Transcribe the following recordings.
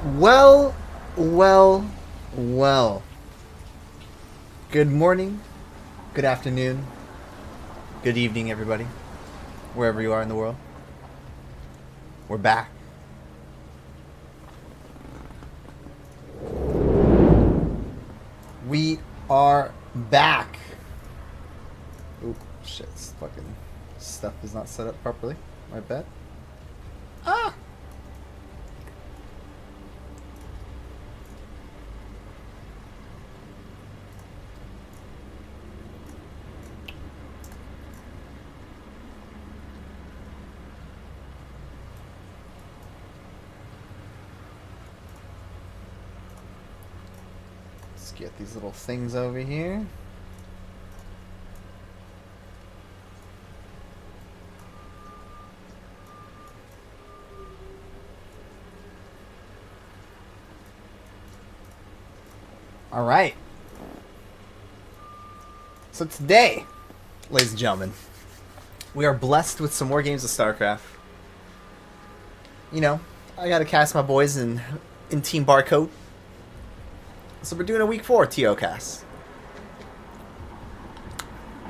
Well, well, well. Good morning, good afternoon, good evening, everybody, wherever you are in the world. We're back. We are back. Oop, shit, this fucking stuff is not set up properly. My bad. Ah! Let's get these little things over here. All right. So today, ladies and gentlemen, we are blessed with some more games of Starcraft. You know, I gotta cast my boys in Team Barcode. So we're doing a week 4 TO cast.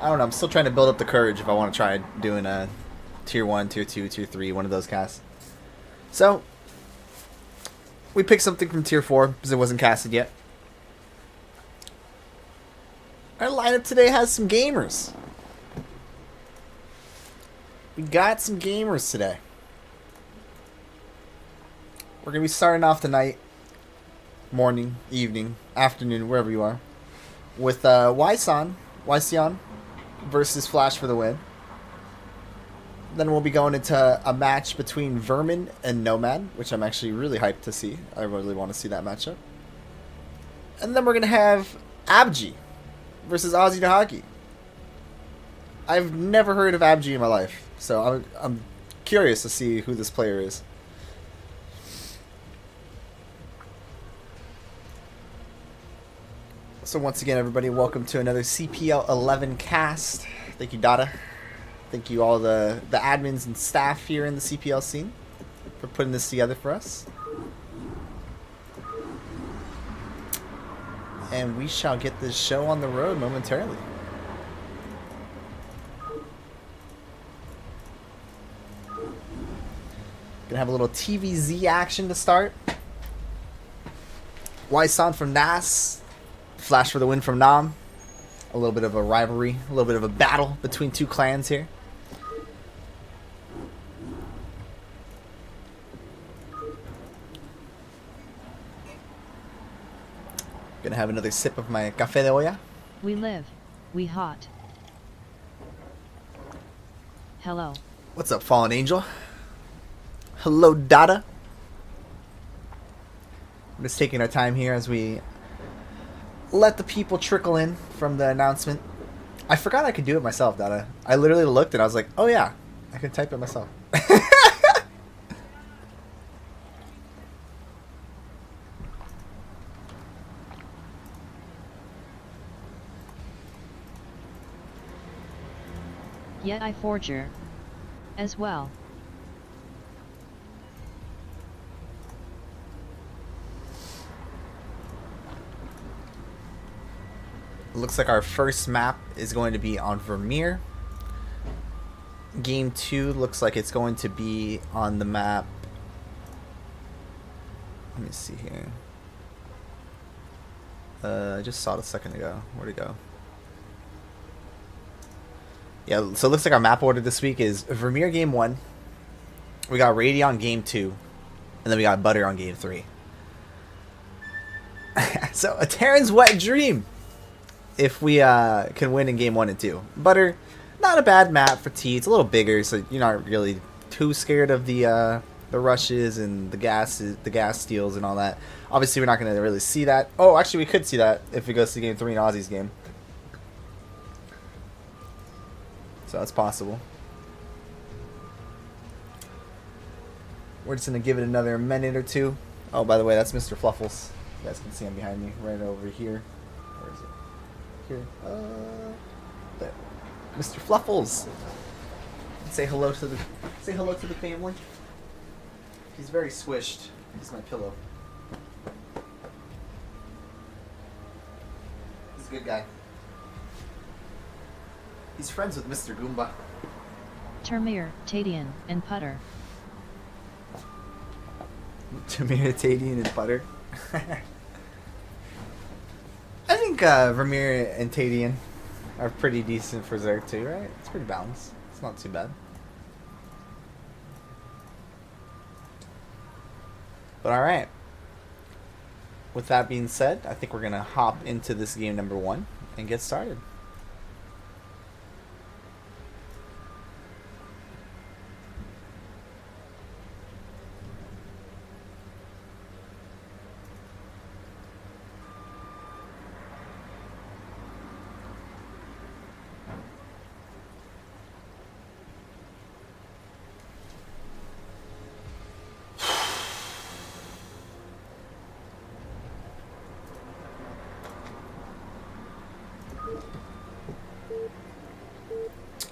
I don't know, I'm still trying to build up the courage if I want to try doing a Tier 1, Tier 2, Tier 3, one of those casts. So, we picked something from Tier 4 because it wasn't casted yet. Our lineup today has some gamers. We got some gamers today. We're going to be starting off the night, morning, evening, afternoon, wherever you are, with WyScion versus Flash for the win. Then we'll be going into a match between Vermin and nOmaD, which I'm actually really hyped to see. I really want to see that matchup. And then we're going to have Abgee versus Azhi Dahaki. I've never heard of Abgee in my life, so I'm curious to see who this player is. So once again, everybody, welcome to another CPL 11 cast. Thank you, Dada. Thank you all the admins and staff here in the CPL scene for putting this together for us. And we shall get this show on the road momentarily. Gonna have a little TVZ action to start. WyScion from NAS, Flash for the win from Nom. A little bit of a rivalry, a little bit of a battle between two clans here. Gonna have another sip of my café de olla. We live. We hot. Hello. What's up, Fallen Angel? Hello, Dada. I'm just taking our time here as we let the people trickle in from the announcement. I forgot I could do it myself, Dada. I literally looked and I was like, oh yeah, I can type it myself. Yet I forger. As well. Looks like our first map is going to be on Vermeer. Game 2 looks like it's going to be on the map. Let me see here. I just saw it a second ago. Where'd it go? Yeah, so it looks like our map order this week is Vermeer Game 1. We got Radion Game 2. And then we got Butter on Game 3. So, a Terran's wet dream if we can win in Game 1 and 2. Butter, not a bad map for T. It's a little bigger, so you're not really too scared of the rushes and the gas steals and all that. Obviously, we're not going to really see that. Oh, actually, we could see that if it goes to Game 3 in Aussie's game. So that's possible. We're just going to give it another minute or two. Oh, by the way, that's Mr. Fluffles. You guys can see him behind me right over here. Where is it? Here. There. Mr. Fluffles. Say hello to the family. He's very swished. He's my pillow. a good guy. He's friends with Mr. Goomba. Termir, Tadian, and Putter. Termir, Tadian, and Putter. I think Vermeer and Tadian are pretty decent for Zerg too, right? It's pretty balanced. It's not too bad. But alright. With that being said, I think we're going to hop into this game number 1 and get started.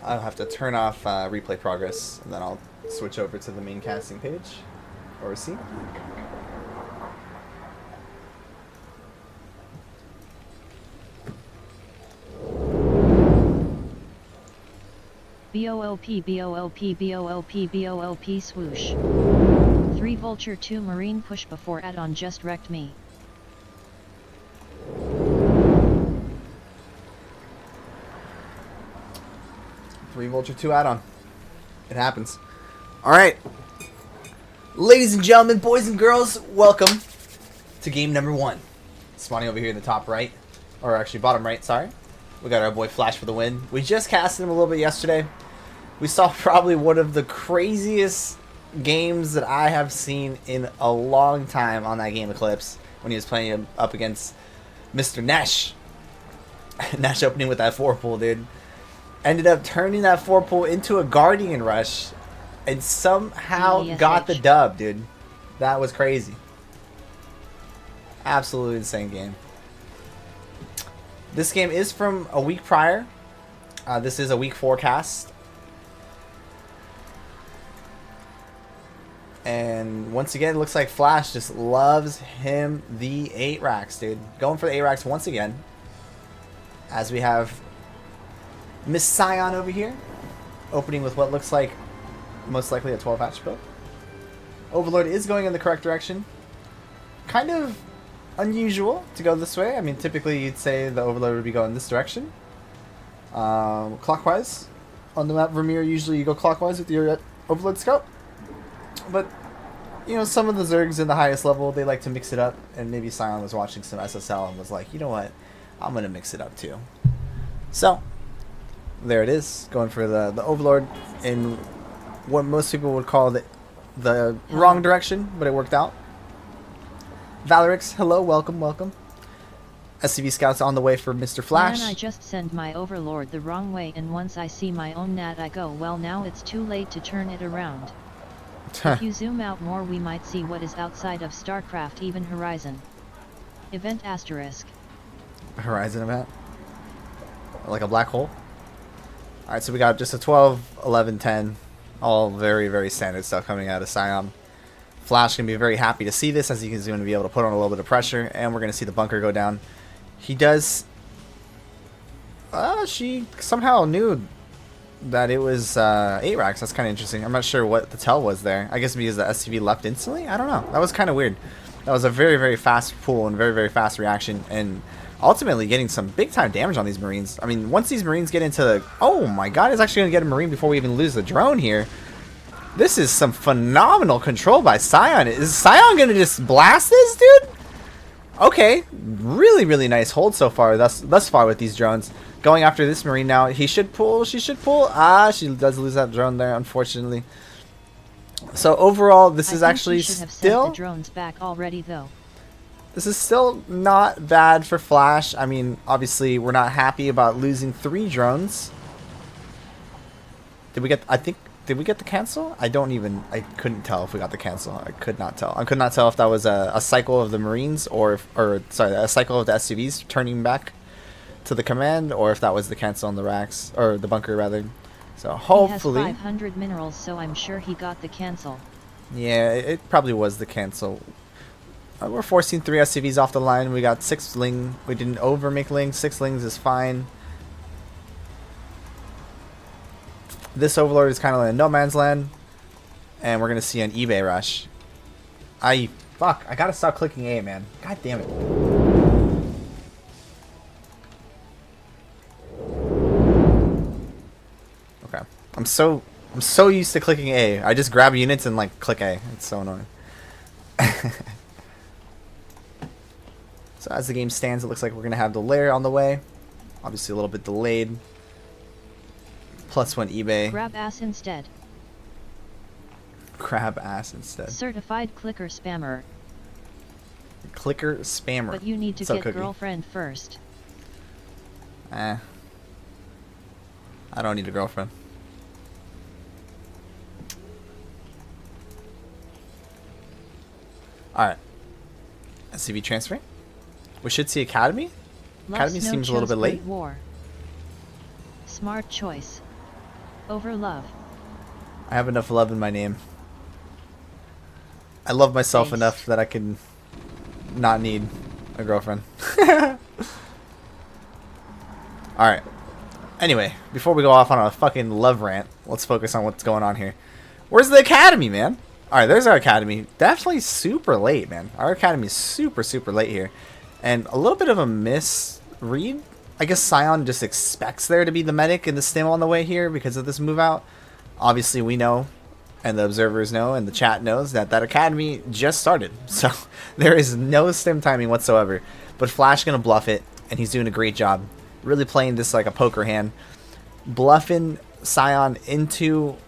I'll have to turn off replay progress, and then I'll switch over to the main casting page, or see. BOLP BOLP BOLP BOLP swoosh. 3 Vulture 2 Marine push before add-on just wrecked me. Vulture 2 add-on. It happens. Alright. Ladies and gentlemen, boys and girls, welcome to game number 1. Spawning over here in the top right. Or actually bottom right, sorry. We got our boy Flash for the win. We just casted him a little bit yesterday. We saw probably one of the craziest games that I have seen in a long time on that game Eclipse. When he was playing him up against Mr. Nash. Nash opening with that 4-pull, dude. Ended up turning that 4-pull into a Guardian Rush and somehow got the dub, dude. That was crazy. Absolutely insane game. This game is from a week prior. This is a week 4 cast. And once again, it looks like Flash just loves him the 8 racks, dude. Going for the 8 racks once again. As we have Miss Scion over here, opening with what looks like most likely a 12 hatch build. Overlord is going in the correct direction. Kind of unusual to go this way. I mean, typically you'd say the Overlord would be going this direction. Clockwise. On the map Vermeer, usually you go clockwise with your Overlord scout. But, you know, some of the Zergs in the highest level, they like to mix it up. And maybe Scion was watching some SSL and was like, you know what, I'm going to mix it up too. So, there it is, going for the Overlord in what most people would call the wrong direction, but it worked out. Valerix, hello, welcome, welcome. SCV Scouts on the way for Mr. Flash. Man, I just sent my Overlord the wrong way, and once I see my own nat I go, well, now it's too late to turn it around. If you zoom out more, we might see what is outside of Starcraft, even Horizon. Event asterisk. Horizon event? Like a black hole? Alright, so we got just a 12, 11, 10. All very, very standard stuff coming out of Scion. Flash going to be very happy to see this, as he's going to be able to put on a little bit of pressure. And we're going to see the bunker go down. He does... she somehow knew that it was 8 racks. That's kind of interesting. I'm not sure what the tell was there. I guess because the SCV left instantly? I don't know. That was kind of weird. That was a very, very fast pull and very, very fast reaction. And ultimately getting some big time damage on these Marines. I mean, once these Marines get into the... Oh my god, it's actually going to get a Marine before we even lose the drone here. This is some phenomenal control by Scion. Is Scion going to just blast this, dude? Okay. Really, really nice hold so far, thus far with these drones. Going after this Marine now. He should pull. She should pull. Ah, she does lose that drone there, unfortunately. So overall, this is actually still... the drones back already, though. This is still not bad for Flash. I mean, obviously, we're not happy about losing 3 drones. Did we get... Did we get the cancel? I couldn't tell if we got the cancel. I could not tell. I could not tell if that was a cycle of the Marines or sorry, a cycle of the SCVs turning back to the command, or if that was the cancel on the racks, or the bunker rather. So hopefully... He has 500 minerals, so I'm sure he got the cancel. Yeah, it probably was the cancel. We're forcing 3 SCVs off the line. We got 6 ling. We didn't over make lings. 6 lings is fine. This Overlord is kind of like a no man's land. And we're going to see an eBay rush. Fuck. I got to stop clicking A, man. God damn it. Okay. I'm so used to clicking A. I just grab units and like click A. It's so annoying. So as the game stands, it looks like we're going to have the lair on the way. Obviously a little bit delayed. +1 eBay. Grab ass instead. Grab ass instead. Certified clicker spammer. Clicker spammer. But you need to get girlfriend first. I don't need a girlfriend. Alright. SCV transferring. We should see Academy. Academy seems a little bit late. War. Smart choice. Over love. I have enough love in my name. I love myself enough that I can not need a girlfriend. Alright. Anyway, before we go off on a fucking love rant, let's focus on what's going on here. Where's the Academy, man? Alright, there's our Academy. Definitely super late, man. Our Academy is super, super late here. And a little bit of a misread. I guess WyScion just expects there to be the medic and the stim on the way here because of this move out. Obviously, we know, and the observers know, and the chat knows that Academy just started. So there is no stim timing whatsoever. But Flash going to bluff it, and he's doing a great job. Really playing this like a poker hand. Bluffing WyScion into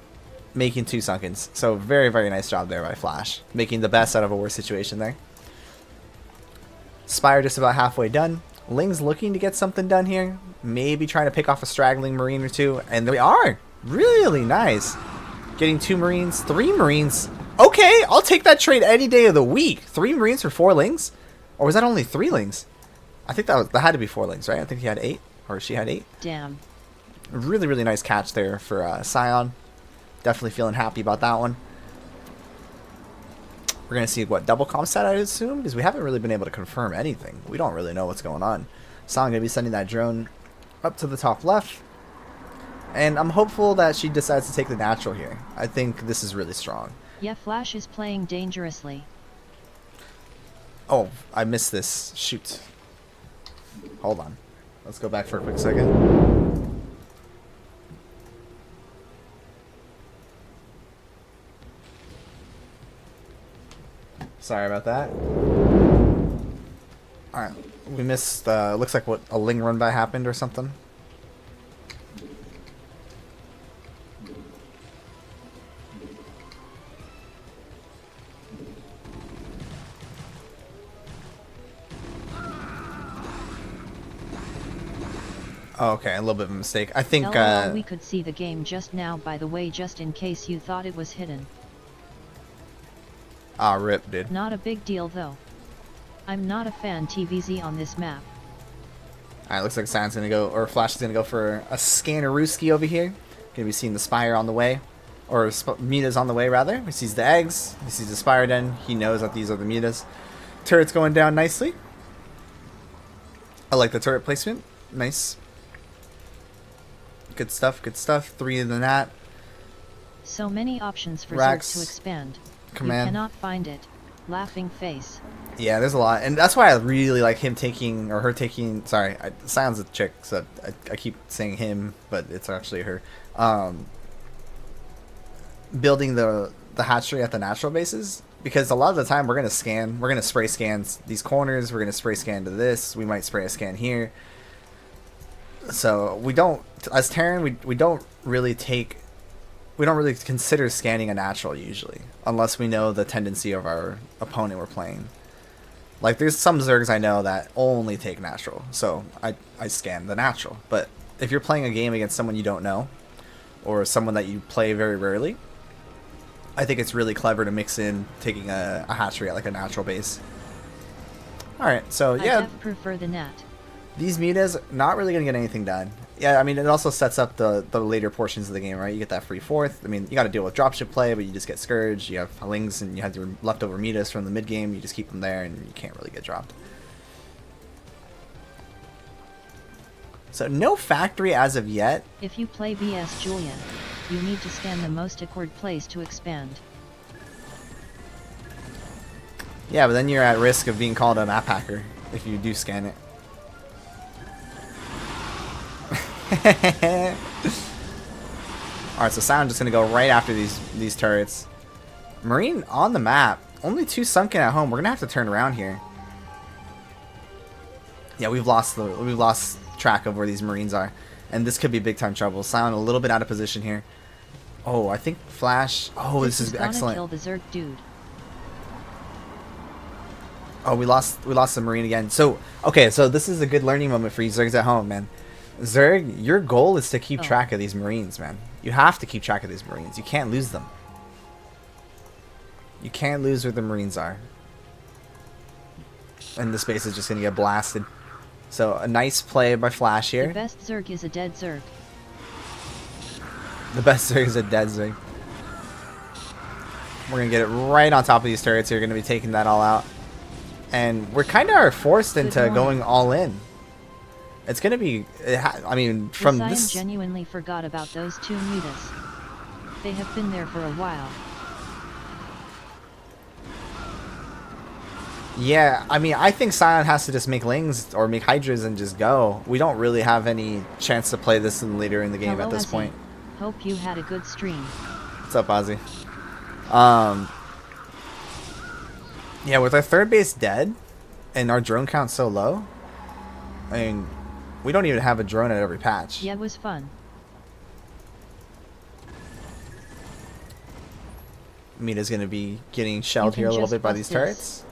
making 2 sunkens. So very, very nice job there by Flash. Making the best out of a worse situation there. Spire just about halfway done. Ling's looking to get something done here. Maybe trying to pick off a straggling Marine or 2. And they are. Really nice. Getting 2 Marines. 3 Marines. Okay, I'll take that trade any day of the week. 3 Marines for 4 Lings? Or was that only 3 Lings? I think that had to be 4 Lings, right? I think he had 8. Or she had 8. Damn. Really, really nice catch there for WyScion. Definitely feeling happy about that one. We're going to see what double comp set, I assume, because we haven't really been able to confirm anything. We don't really know what's going on. So I'm going to be sending that drone up to the top left. And I'm hopeful that she decides to take the natural here. I think this is really strong. Yeah, Flash is playing dangerously. Oh, I missed this. Shoot. Hold on. Let's go back for a quick second. Sorry about that. Alright, we missed, looks like what, a Ling run by happened or something. Oh, okay, a little bit of a mistake. I think, we could see the game just now, by the way, just in case you thought it was hidden. Ah, rip, dude. Not a big deal, though. I'm not a fan TVZ on this map. Alright, looks like Sion's gonna go, or Flash is gonna go for a Scannerooski over here. Gonna be seeing the Spire on the way. Or Muta's on the way, rather. He sees the eggs. He sees the Spire Den. He knows that these are the Mutas. Turret's going down nicely. I like the turret placement. Nice. Good stuff, good stuff. 3 in the nat. So many options for Rax. Zerg to expand. Command. You cannot find it. Laughing face. Yeah, there's a lot. And that's why I really like him taking, or her taking, sorry, Sion's a chick, so I keep saying him, but it's actually her. Building the hatchery at the natural bases. Because a lot of the time we're going to scan, we're going to spray scan these corners, we're going to spray scan to this, we might spray a scan here. So we don't, as Terran, we don't really consider scanning a natural usually, unless we know the tendency of our opponent we're playing. Like there's some Zergs I know that only take natural, so I scan the natural. But if you're playing a game against someone you don't know, or someone that you play very rarely, I think it's really clever to mix in taking a hatchery at like a natural base. Alright, so yeah. I prefer the nat. These Mutas not really going to get anything done. Yeah, I mean, it also sets up the later portions of the game, right? You get that free fourth. I mean, you got to deal with dropship play, but you just get Scourge. You have Lings, and you have your leftover Midas from the mid game. You just keep them there, and you can't really get dropped. So no factory as of yet. If you play BS Julia, you need to scan the most accord place to expand. Yeah, but then you're at risk of being called a map hacker if you do scan it. Alright, so Sion just gonna go right after these turrets. Marine on the map. Only 2 sunken at home. We're gonna have to turn around here. Yeah, we've lost track of where these Marines are. And this could be big time trouble. Sion a little bit out of position here. Oh, I think Flash. Oh, this is excellent. Kill the Zerg dude. Oh, we lost the Marine again. So, okay, so this is a good learning moment for you Zergs at home, man. Zerg, your goal is to keep track of these Marines, man. You have to keep track of these Marines. You can't lose them. You can't lose where the Marines are. And this base is just going to get blasted. So, a nice play by Flash here. The best Zerg is a dead Zerg. The best Zerg is a dead Zerg. We're going to get it right on top of these turrets here. Going to be taking that all out. And we're kind of are forced into going all in. It's going to be... I mean, from WyScion this... genuinely forgot about those 2 Midas. They have been there for a while. Yeah, I mean, I think Sion has to just make Lings or make Hydras and just go. We don't really have any chance to play this later in the game. Hello, at this Azhi. point. Hope you had a good stream. What's up, Azhi? Yeah, with our third base dead and our drone count so low, I mean, we don't even have a drone at every patch. Yeah, it was fun. Mina's going to be getting shelled here a little bit by these turrets.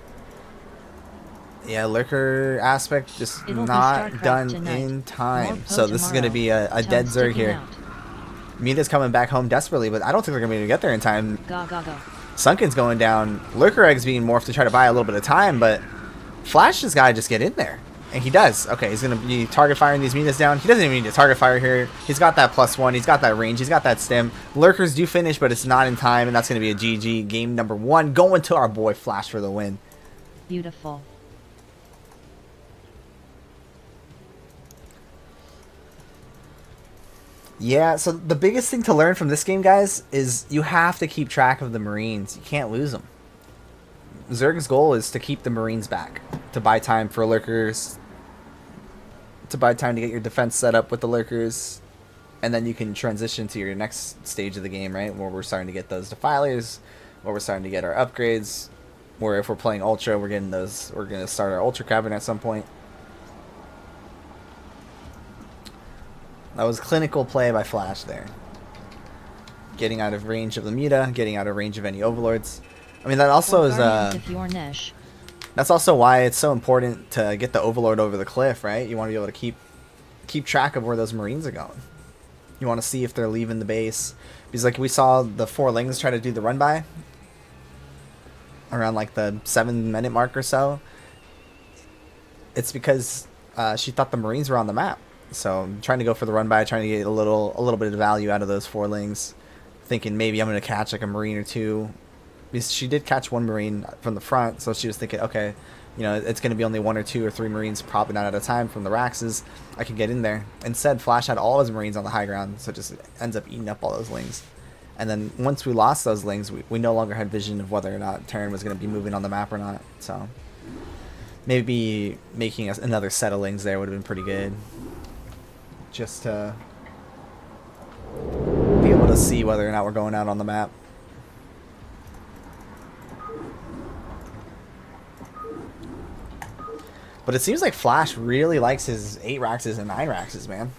Yeah, Lurker aspect just not done in time. So this is going to be a dead Zerg here. Mina's coming back home desperately, but I don't think they're going to be able to get there in time. Go. Sunken's going down. Lurker Egg's being morphed to try to buy a little bit of time, but Flash has got to just get in there. And he does. Okay, he's going to be target firing these Minas down. He doesn't even need to target fire here. He's got that +1. He's got that range. He's got that stem. Lurkers do finish, but it's not in time, and that's going to be a GG. Game number 1 going to our boy Flash for the win. Beautiful. Yeah, so the biggest thing to learn from this game, guys, is you have to keep track of the Marines. You can't lose them. Zerg's goal is to keep the Marines back, to buy time for Lurkers, to buy time to get your defense set up with the Lurkers, and then you can transition to your next stage of the game, right, where we're starting to get those Defilers, where we're starting to get our upgrades, where if we're playing Ultra, we're getting those. We're going to start our Ultra Cabinet at some point. That was clinical play by Flash there. Getting out of range of the Mita, getting out of range of any Overlords. I mean, that also is... that's also why it's so important to get the Overlord over the cliff, right? You want to be able to keep track of where those Marines are going. You want to see if they're leaving the base. Because like we saw the 4 Lings try to do the run by around like the 7-minute mark or so. It's because she thought the Marines were on the map. So I'm trying to go for the run by, trying to get a little bit of value out of those 4 Lings, thinking maybe I'm going to catch like a Marine or 2. Because she did catch 1 Marine from the front, so she was thinking, okay, you know, it's going to be only 1 or 2 or 3 Marines, probably not at a time from the Raxes. I can get in there. Instead, Flash had all his Marines on the high ground, so it just ends up eating up all those Lings. And then once we lost those Lings, we no longer had vision of whether or not Terran was going to be moving on the map or not. So maybe making another set of Lings there would have been pretty good. Just to be able to see whether or not we're going out on the map. But it seems like Flash really likes his 8 Raxes and 9 Raxes, man.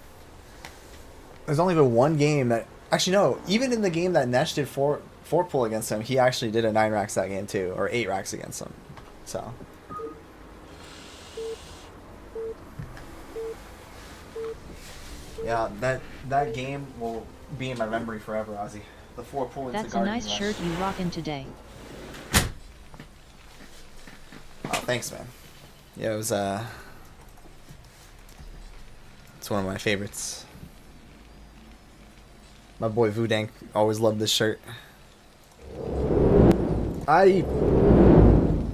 There's only been 1 game that... Actually, no. Even in the game that Nesh did 4 pull against him, he actually did a 9 Rax that game too. Or 8 Rax against him. So... yeah, that game will be in my memory forever, Ozzy. The 4 points. That's a nice shirt you rockin' today. Oh, thanks, man. Yeah, it was it's one of my favorites. My boy Vudank always loved this shirt.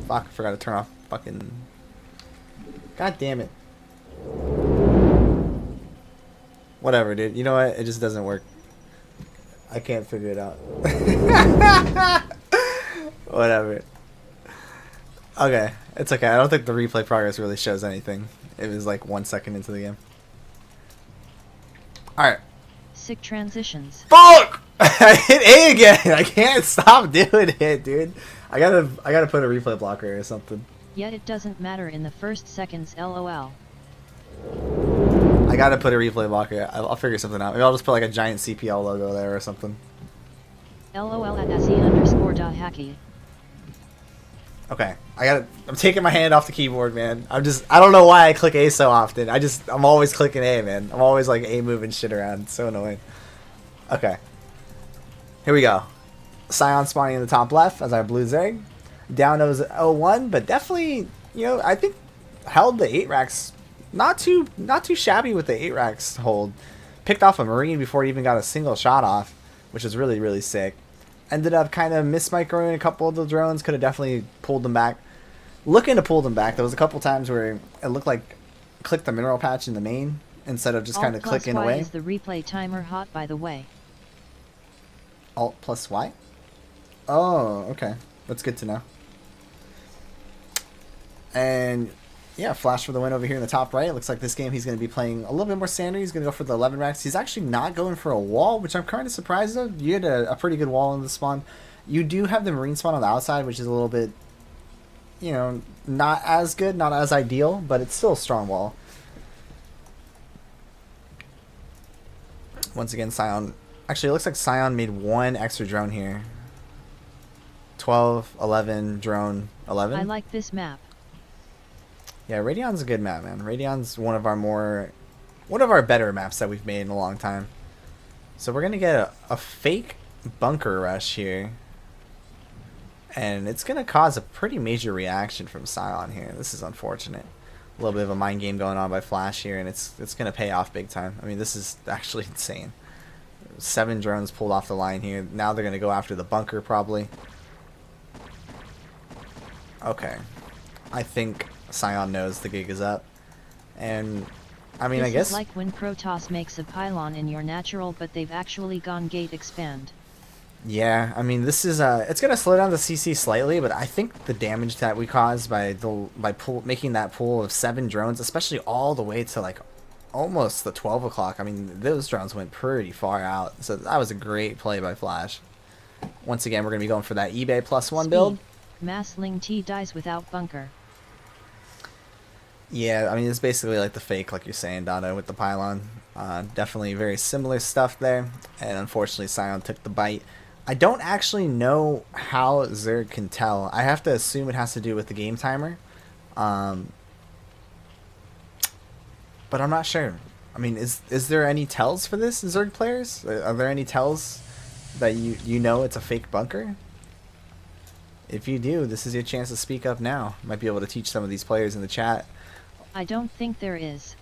Fuck, I forgot to turn off fucking... God damn it. Whatever, dude. You know what? It just doesn't work. I can't figure it out. Whatever. Okay. It's okay. I don't think the replay progress really shows anything. It was like 1 second into the game. Alright. Sick transitions. Fuck! I hit A again! I can't stop doing it, dude. I gotta put a replay blocker or something. Yet it doesn't matter in the first seconds, lol. I gotta put a replay blocker. I'll figure something out. Maybe I'll just put like a giant CPL logo there or something. LOL at Azhi_Dahaki. Okay. I'm taking my hand off the keyboard, man. I don't know why I click A so often. I'm always clicking A, man. I'm always like A moving shit around. It's so annoying. Okay. Here we go. Scion spawning in the top left as our blue Zerg. Down was 0-1, but definitely, you know, I think held the 8 racks not too shabby with the 8 racks hold. Picked off a Marine before he even got a single shot off, which was really, really sick. Ended up kind of mismicroing a couple of the drones. Could have definitely pulled them back. Looking to pull them back. There was a couple times where it looked like click the mineral patch in the main instead of just kind of clicking away. Is the replay timer hot, by the way? Alt plus Y? Oh, okay. That's good to know. And yeah, Flash for the win over here in the top right. It looks like this game he's going to be playing a little bit more standard. He's going to go for the 11 racks. He's actually not going for a wall, which I'm kind of surprised of. You had a pretty good wall in the spawn. You do have the Marine spawn on the outside, which is a little bit, you know, not as good, not as ideal, but it's still a strong wall. Once again, Scion. Actually, it looks like Scion made one extra drone here. 12, 11, drone, 11. I like this map. Yeah, Radion's a good map, man. Radion's one of our better maps that we've made in a long time. So we're gonna get a fake bunker rush here, and it's gonna cause a pretty major reaction from Scion here. This is unfortunate. A little bit of a mind game going on by Flash here, and it's gonna pay off big time. I mean, this is actually insane. 7 drones pulled off the line here. Now they're gonna go after the bunker probably. Okay, I think Scion knows the gig is up, and I mean, I guess This is like when Protoss makes a pylon in your natural, but they've actually gone gate expand. Yeah, I mean, this is it's gonna slow down the CC slightly, but I think the damage that we caused by making that pool of 7 drones, especially all the way to like almost the 12 o'clock. I mean, those drones went pretty far out, so that was a great play by Flash. Once again, we're gonna be going for that eBay +1 build. Mass Ling T dies without bunker. Yeah, I mean, it's basically like the fake, like you're saying, Dada, with the pylon. Definitely very similar stuff there, and unfortunately Scion took the bite. I don't actually know how Zerg can tell. I have to assume it has to do with the game timer. But I'm not sure. I mean, is there any tells for this, Zerg players? Are there any tells that you know it's a fake bunker? If you do, this is your chance to speak up now. Might be able to teach some of these players in the chat. I don't think there is.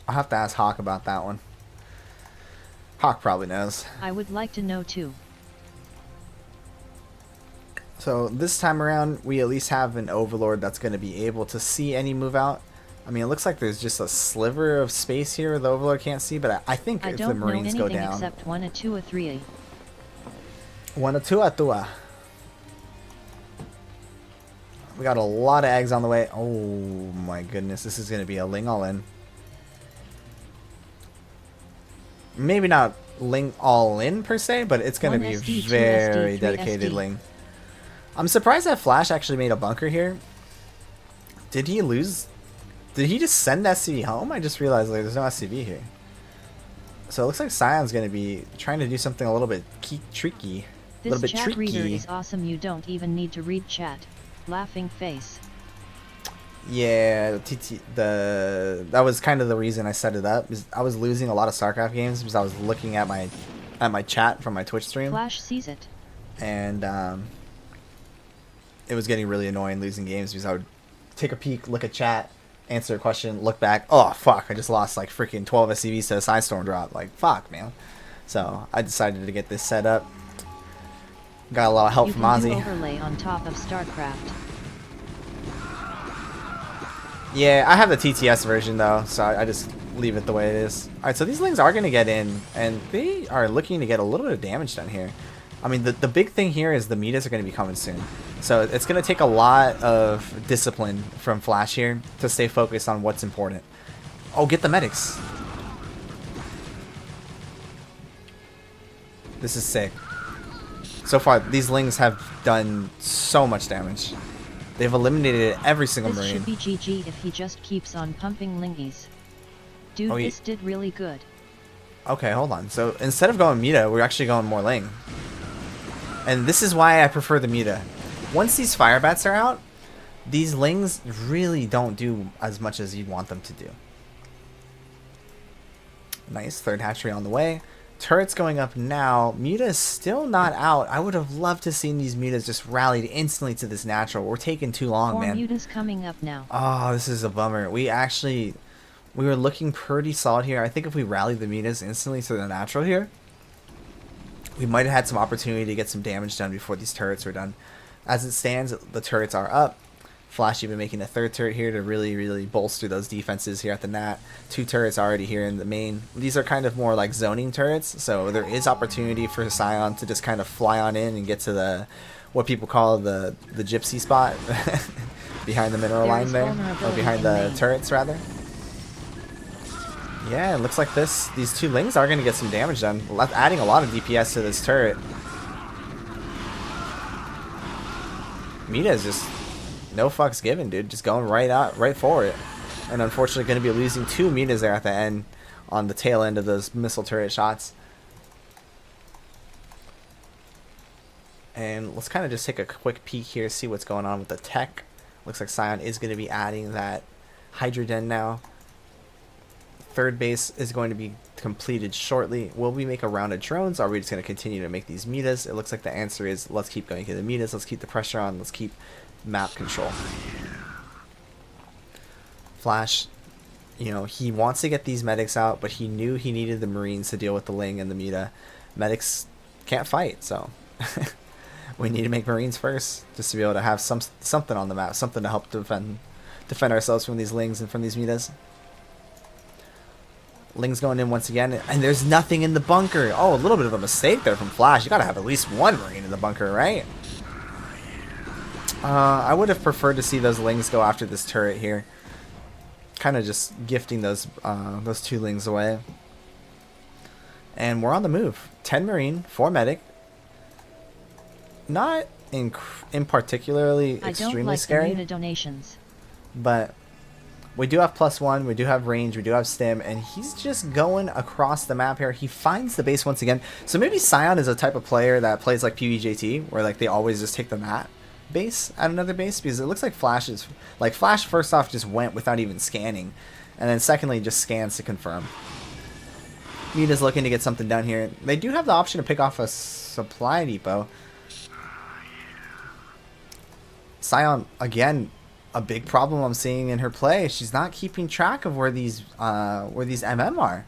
I'll have to ask Hawk about that one. Hawk probably knows. I would like to know too. So this time around, we at least have an Overlord that's going to be able to see any move out. I mean, it looks like there's just a sliver of space here the Overlord can't see, but I think if the Marines go down... I don't know anything except 1 a 2 a 3 a. 1 a 2 a 2 a. We got a lot of eggs on the way. Oh my goodness, this is going to be a Ling all in. Maybe not Ling all in per se, but it's going to be SD, very SD, dedicated SD. Ling. I'm surprised that Flash actually made a bunker here. Did he lose? Did he just send SCV home? I just realized like, there's no SCV here. So it looks like Scion's going to be trying to do something a little bit tricky. A little This bit chat tricky. reader is awesome. You don't even need to read chat. Laughing face. Yeah, that was kind of the reason I set it up. Is I was losing a lot of StarCraft games because I was looking at my chat from my Twitch stream. Flash sees it. And it was getting really annoying losing games because I would take a peek, look at chat, answer a question, look back, oh fuck, I just lost like freaking 12 SCVs to a Sidestorm drop. Like fuck, man. So I decided to get this set up. Got a lot of help from Azhi. You can do overlay on top of Starcraft. Yeah, I have the TTS version though, so I just leave it the way it is. Alright, so these lings are going to get in, and they are looking to get a little bit of damage done here. I mean, the big thing here is the metas are going to be coming soon. So it's going to take a lot of discipline from Flash here to stay focused on what's important. Oh, get the medics. This is sick. So far, these lings have done so much damage. They've eliminated every single This marine. should be GG if he just keeps on pumping lingies. Dude, Oh, this did really good. Okay, hold on. So instead of going meta, we're actually going more ling. And this is why I prefer the meta. Once these fire bats are out, these lings really don't do as much as you'd want them to do. Nice, third hatchery on the way. Turrets going up now. Muta is still not out. I would have loved to seen these mutas just rallied instantly to this natural. We're taking too long, More man. mutas coming up now. Oh, this is a bummer. We were looking pretty solid here. I think if we rallied the mutas instantly to the natural here, we might have had some opportunity to get some damage done before these turrets were done. As it stands, the turrets are up. Flash even making a third turret here to really bolster those defenses here at the Nat. 2 turrets already here in the main. These are kind of more like zoning turrets, so there is opportunity for WyScion to just kind of fly on in and get to the what people call the gypsy spot behind the mineral line there, or behind the turrets rather. Yeah, it looks like these 2 lings are going to get some damage done, adding a lot of DPS to this turret. Mita is just no fucks given, dude. Just going right for it. And unfortunately going to be losing 2 Mitas there at the end on the tail end of those missile turret shots. And let's kind of just take a quick peek here, see what's going on with the tech. Looks like WyScion is going to be adding that Hydra Den now. Third base is going to be completed shortly. Will we make a round of drones, or are we just going to continue to make these metas? It looks like the answer is let's keep going to the metas. Let's keep the pressure on. Let's keep map control. Flash, you know, he wants to get these medics out, but he knew he needed the marines to deal with the ling and the meta. Medics can't fight, so we need to make marines first, just to be able to have something on the map, something to help defend ourselves from these lings and from these metas. Ling's going in once again, and there's nothing in the bunker. Oh, a little bit of a mistake there from Flash. You gotta have at least 1 marine in the bunker, right? I would have preferred to see those lings go after this turret here. Kind of just gifting those 2 lings away. And we're on the move. 10 marine, 4 medic. Not in particularly extremely scary. The donations. But we do have +1, we do have range, we do have stim, and he's just going across the map here. He finds the base once again. So maybe WyScion is a type of player that plays like PvJT, where like they always just take the mat base at another base, because it looks like Flash first off just went without even scanning, and then secondly just scans to confirm. Mita's looking to get something done here. They do have the option to pick off a supply depot. WyScion, again, a big problem I'm seeing in her play. She's not keeping track of where these MM are.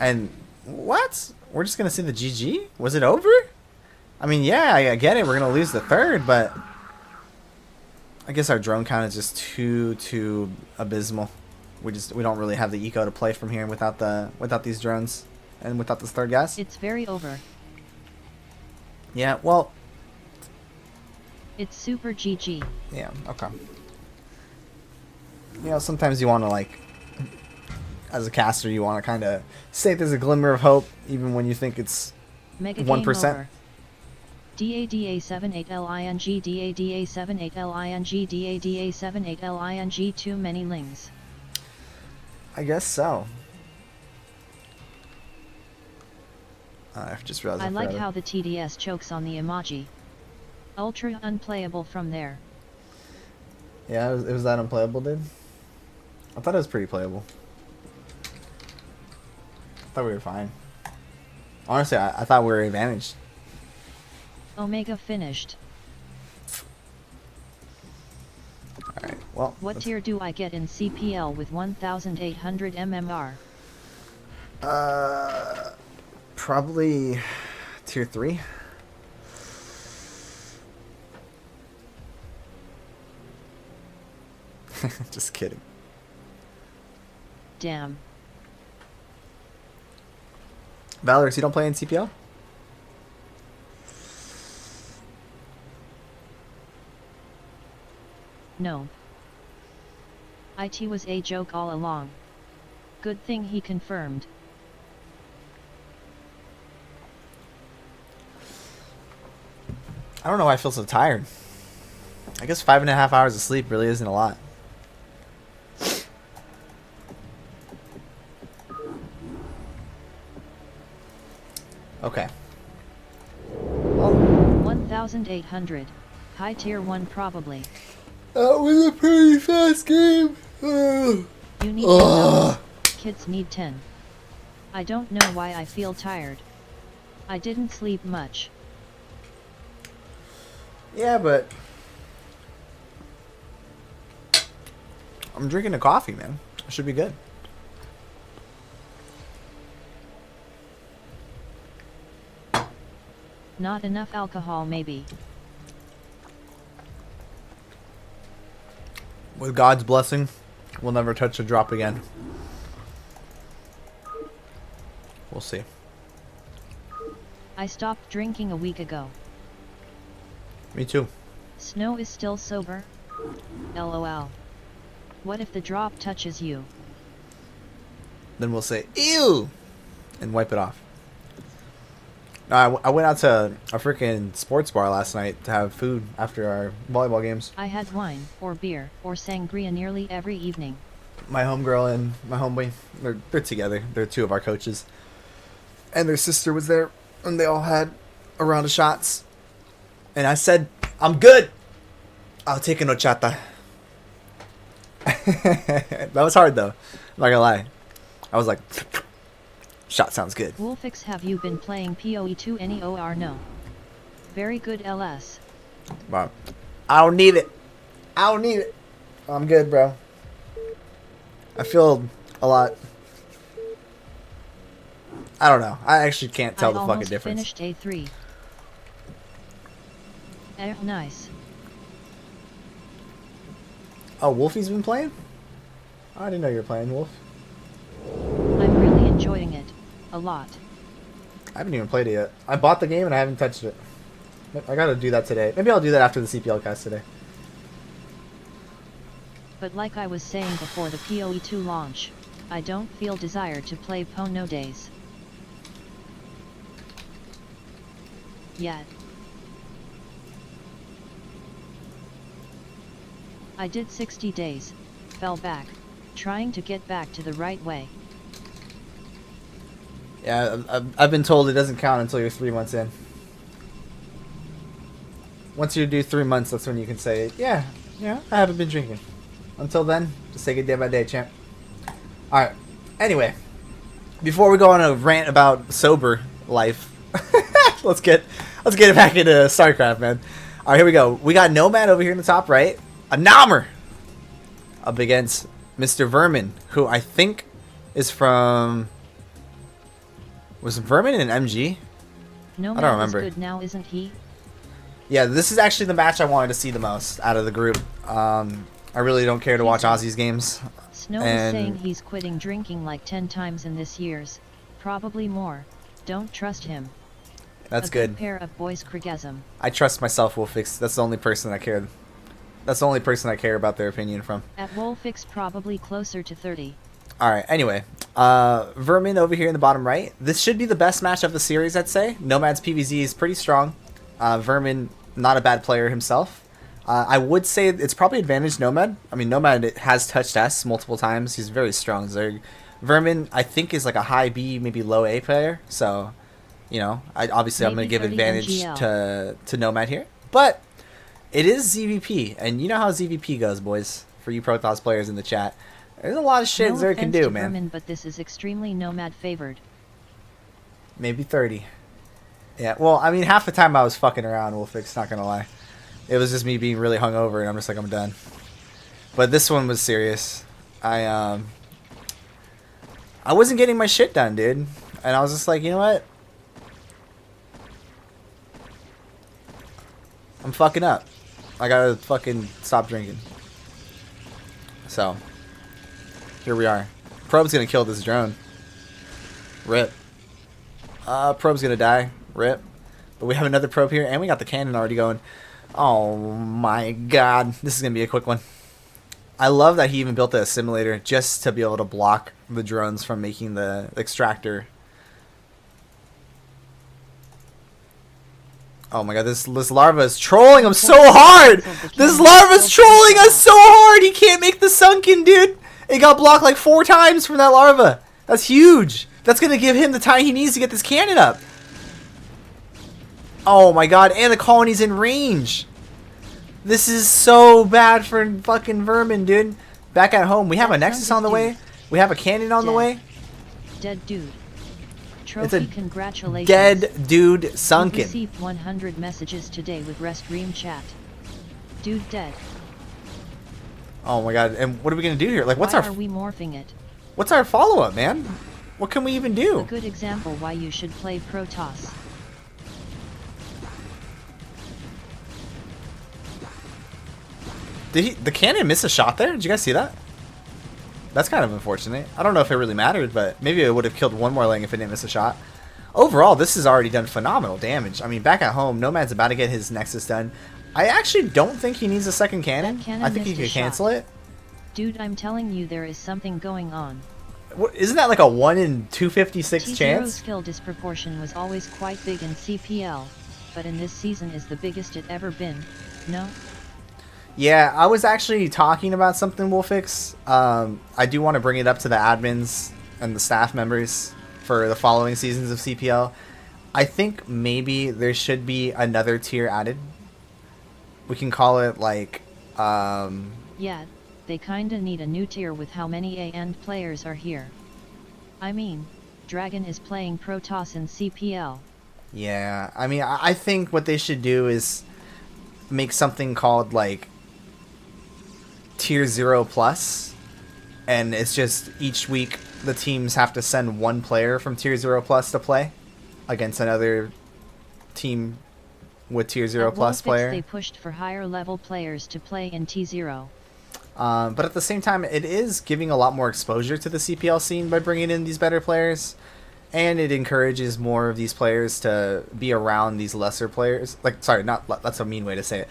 And what? We're just gonna see the GG? Was it over? I mean, yeah, I get it. We're gonna lose the third, but I guess our drone count is just too abysmal. We don't really have the eco to play from here without these drones and without this third gas. It's very over. Yeah, well, it's super GG. Yeah, okay. You know, sometimes you want to, like, as a caster, you want to kind of say there's a glimmer of hope, even when you think it's Mega 1%. DADA78LING, DADA78LING, DADA78LING, too many lings. I guess so. I just realized I like how the TDS chokes on the emoji. Ultra unplayable from there. Yeah, it was that unplayable, dude? I thought it was pretty playable. I thought we were fine. Honestly, I thought we were advantaged. Omega finished. Alright, well. well. What tier do I get in CPL with 1,800 MMR? Probably tier 3. Just kidding. Damn. Valorous, you don't play in CPL? No. IT was a joke all along. Good thing he confirmed. I don't know why I feel so tired. I guess 5.5 hours of sleep really isn't a lot. Okay. 1,800. High tier 1 probably. That was a pretty fast game. You need 8 hours. Kids need 10. I don't know why I feel tired. I didn't sleep much. Yeah, but I'm drinking a coffee, man. It should be good. Not enough alcohol maybe. With God's blessing, we'll never touch a drop again. We'll see. I stopped drinking a week ago. Me too. Snow is still sober? LOL. What if the drop touches you? Then we'll say, ew! And wipe it off. I went out to a freaking sports bar last night to have food after our volleyball games. I had wine, or beer, or sangria nearly every evening. My homegirl and my homeboy, they're together. They're two of our coaches. And their sister was there, and they all had a round of shots. And I said, I'm good. I'll take an horchata. That was hard, though. I'm not gonna lie. I was like, shot sounds good. Wolfix, have you been playing PoE2 NEOR? No. Very good LS. Wow. I don't need it. I don't need it. I'm good, bro. I feel a lot. I don't know. I actually can't tell the fucking difference. I almost finished A3. Nice. Oh, Wolfie's been playing? Oh, I didn't know you were playing, Wolf. I'm really enjoying it. A lot. I haven't even played it yet. I bought the game and I haven't touched it. I gotta do that today. Maybe I'll do that after the CPL cast today. But like I was saying before the PoE2 launch, I don't feel desire to play PoE nowadays. Yet. I did 60 days, fell back, trying to get back to the right way. Yeah, I've been told it doesn't count until you're 3 months in. Once you do 3 months, that's when you can say, yeah, I haven't been drinking. Until then, just take it day by day, champ. Alright, anyway, before we go on a rant about sober life, let's get it back into Starcraft, man. Alright, here we go. We got nOmaD over here in the top right. A Nomer up against Mr. Vermin, who I think is from... Was Vermin in MG? No, I don't remember. Is good now, isn't he? Yeah, this is actually the match I wanted to see the most out of the group. I really don't care to watch Azhi's games. Snow is saying he's quitting drinking like 10 times in this year's. Probably more. Don't trust him. That's a good. Pair of boys criticism. I trust myself, Wolfix. That's the only person I care. That's the only person I care about their opinion from. At Wolfix, probably closer to 30. Alright, anyway. Vermin over here in the bottom right. This should be the best match of the series, I'd say. nOmaD's PvZ is pretty strong. Vermin, not a bad player himself. I would say it's probably advantage nOmaD. I mean, nOmaD has touched S multiple times. He's very strong. Zerg. Vermin, I think, is like a high B, maybe low A player. So, you know, I'm going to give advantage to nOmaD here. But it is ZVP, and you know how ZVP goes, boys. For you Protoss players in the chat, there's a lot of shit Zerg can do, man. Vermin, but this is extremely nOmaD favored. Maybe 30. Yeah, well, I mean, half the time I was fucking around, Wolfix, not gonna lie. It was just me being really hungover, and I'm just like, I'm done. But this one was serious. I wasn't getting my shit done, dude. And I was just like, you know what? I'm fucking up. I gotta fucking stop drinking. So, here we are. Probe's gonna kill this drone. Rip. Probe's gonna die. Rip. But we have another probe here, and we got the cannon already going. Oh my god. This is gonna be a quick one. I love that he even built a simulator just to be able to block the drones from making the extractor. Oh my god, this larva is trolling him so hard! This larva is trolling us so hard! He can't make the sunken, dude! It got blocked like 4 times from that larva. That's huge. That's gonna give him the time he needs to get this cannon up. Oh my god, and the colony's in range. This is so bad for fucking Vermin, dude. Back at home, we have a Nexus on the way. We have a cannon on the way. Dead dude. Trophy, it's a congratulations. Dead dude sunken. You received 100 messages today with Restream chat. Dude dead. Oh my god, and what are we gonna do here? Like, Why are we morphing it? What's our follow-up, man? What can we even do? A good example why you should play Protoss. Did the cannon miss a shot there? Did you guys see that? That's kind of unfortunate. I don't know if it really mattered, but maybe it would have killed one more Ling if it didn't miss a shot. Overall, this has already done phenomenal damage. I mean, back at home, nOmaD's about to get his Nexus done. I actually don't think he needs a second cannon. I think he could cancel it. Dude, I'm telling you, there is something going on. What, isn't that like a 1 in 256 chance? T0's skill disproportion was always quite big in CPL, but in this season is the biggest it ever been, no? Yeah, I was actually talking about something we'll fix. I do want to bring it up to the admins and the staff members for the following seasons of CPL. I think maybe there should be another tier added. We can call it like... Yeah, they kinda need a new tier with how many A-end players are here. I mean, Dragon is playing Protoss in CPL. Yeah, I mean, I think what they should do is make something called like Tier 0 Plus, and it's just each week the teams have to send one player from Tier 0 Plus to play against another team with Tier 0 Plus player. They pushed for higher level players to play in T0. But at the same time, it is giving a lot more exposure to the CPL scene by bringing in these better players, and it encourages more of these players to be around these lesser players. Like, sorry, not that's a mean way to say it.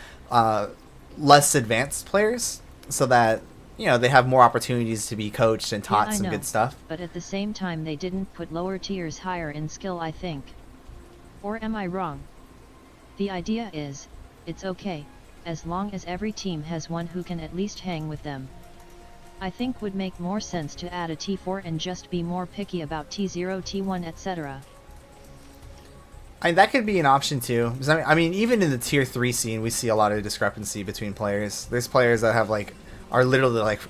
Less advanced players, so that, you know, they have more opportunities to be coached and taught some good stuff. But at the same time, they didn't put lower tiers higher in skill, I think. Or am I wrong? The idea is, it's okay, as long as every team has one who can at least hang with them. I think would make more sense to add a T4 and just be more picky about T0, T1, etc. That could be an option too. I mean, even in the Tier 3 scene, we see a lot of discrepancy between players. There's players that have like, are literally like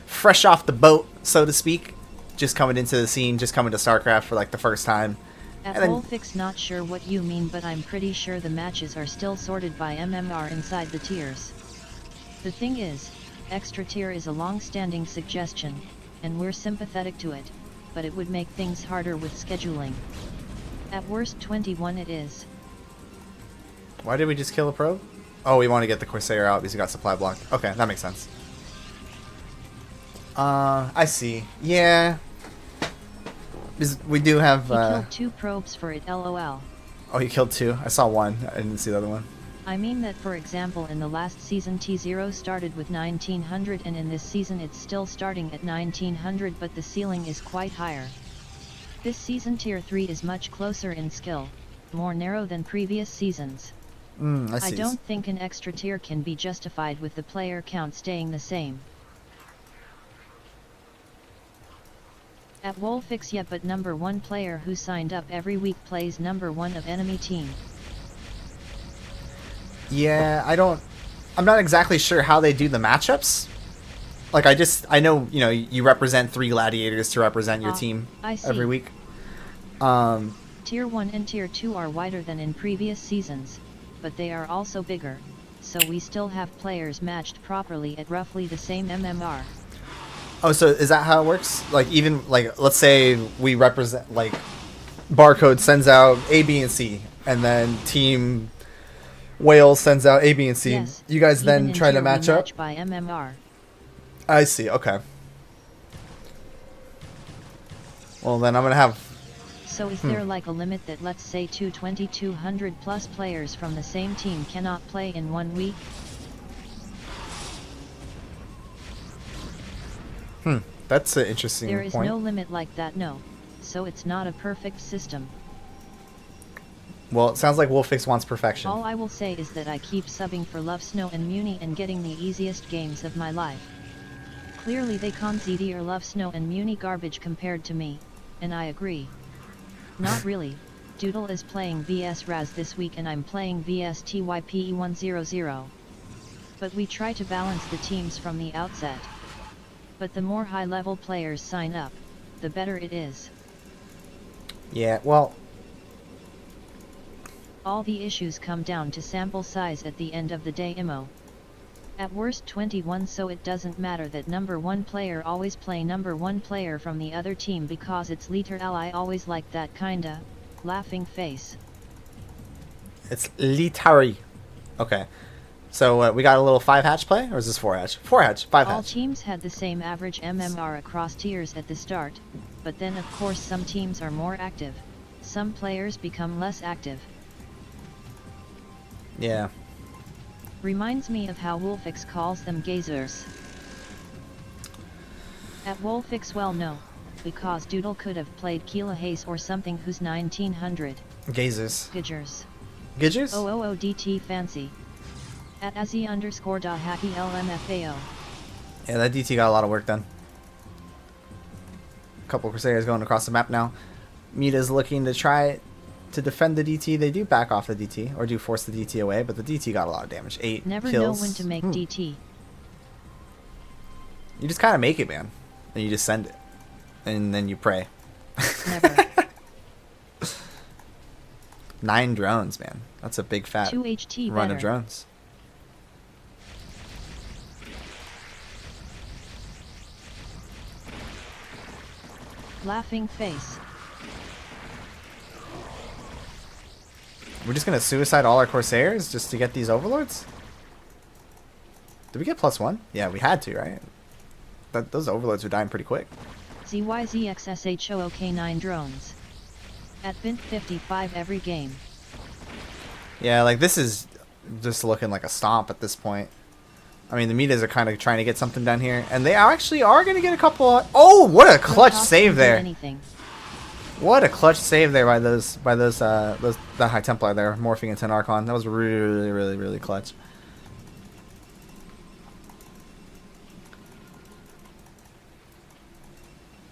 fresh off the boat, so to speak, just coming into the scene, just coming to Starcraft for like the first time. At Wolfix, not sure what you mean, but I'm pretty sure the matches are still sorted by MMR inside the tiers. The thing is, extra tier is a long-standing suggestion, and we're sympathetic to it, but it would make things harder with scheduling. At worst 21 it is. Why did we just kill a probe? Oh, we want to get the Corsair out because we got supply blocked. Okay, that makes sense. I see. Yeah. We do have... He killed 2 probes for it, lol. Oh, he killed 2? I saw 1. I didn't see the other one. I mean that, for example, in the last season T0 started with 1900, and in this season it's still starting at 1900, but the ceiling is quite higher. This season Tier 3 is much closer in skill, more narrow than previous seasons. I don't think an extra tier can be justified with the player count staying the same. At Wolfix, yeah, but number 1 player who signed up every week plays number 1 of enemy team. Yeah, I'm not exactly sure how they do the matchups. Like, I know, you know, you represent 3 gladiators to represent your team every week. Tier 1 and Tier 2 are wider than in previous seasons, but they are also bigger, so we still have players matched properly at roughly the same MMR. Oh, so is that how it works? Like, even, like, let's say we represent, like, Barcode sends out A, B, and C, and then Team Wales sends out A, B, and C. Yes, you guys then try to match up? By MMR. I see, okay. Well, then I'm going to have... So is there like a limit that, let's say, 2,200 plus players from the same team cannot play in 1 week? That's an interesting point. There is point. no limit like that, no. So it's not a perfect system. Well, it sounds like Wolfix wants perfection. All I will say is that I keep subbing for Lovesnow and Muni and getting the easiest games of my life. Clearly they consider Lovesnow and Muni garbage compared to me, and I agree. Not really. Doodle is playing vs Raz this week and I'm playing vs TYPE100. But we try to balance the teams from the outset. But the more high-level players sign up, the better it is. Yeah, well... All the issues come down to sample size at the end of the day, IMO. At worst 21, so it doesn't matter that number 1 player always play number 1 player from the other team because it's llIIlIlIlII. I always like that kinda laughing face. It's llIIlIlIlII. Okay. So we got a little 5-hatch play, or is this 4-hatch? 4-hatch, 5-hatch. All teams had the same average MMR across tiers at the start, but then of course some teams are more active. Some players become less active. Yeah. Reminds me of how Wolfix calls them gazers. At Wolfix, well no, because Doodle could have played Keela Hayes or something who's 1900. Gazers. Gidgers. Gidgers? OOODT fancy. At Azhi _ Dahaki LMFAO. Yeah, that DT got a lot of work done. A couple Crusaders going across the map now. Mita's looking to try to defend the DT. They do back off the DT, or do force the DT away, but the DT got a lot of damage. 8 Never kills. know when to make DT. You just kind of make it, man. And you just send it. And then you pray. Never. 9 drones, man. That's a big fat 2 HT run better. of drones. Laughing face. We're just going to suicide all our Corsairs just to get these Overlords? Did we get +1? Yeah, we had to, right? Those Overlords were dying pretty quick. ZYZXSHOOK9 drones. At Bint 55 every game. Yeah, like this is just looking like a stomp at this point. I mean, the Mitas are kind of trying to get something done here. And they actually are going to get a couple of... Oh, what a clutch save there. Anything. What a clutch save there by the High Templar there, morphing into an Archon. That was really, really, really clutch.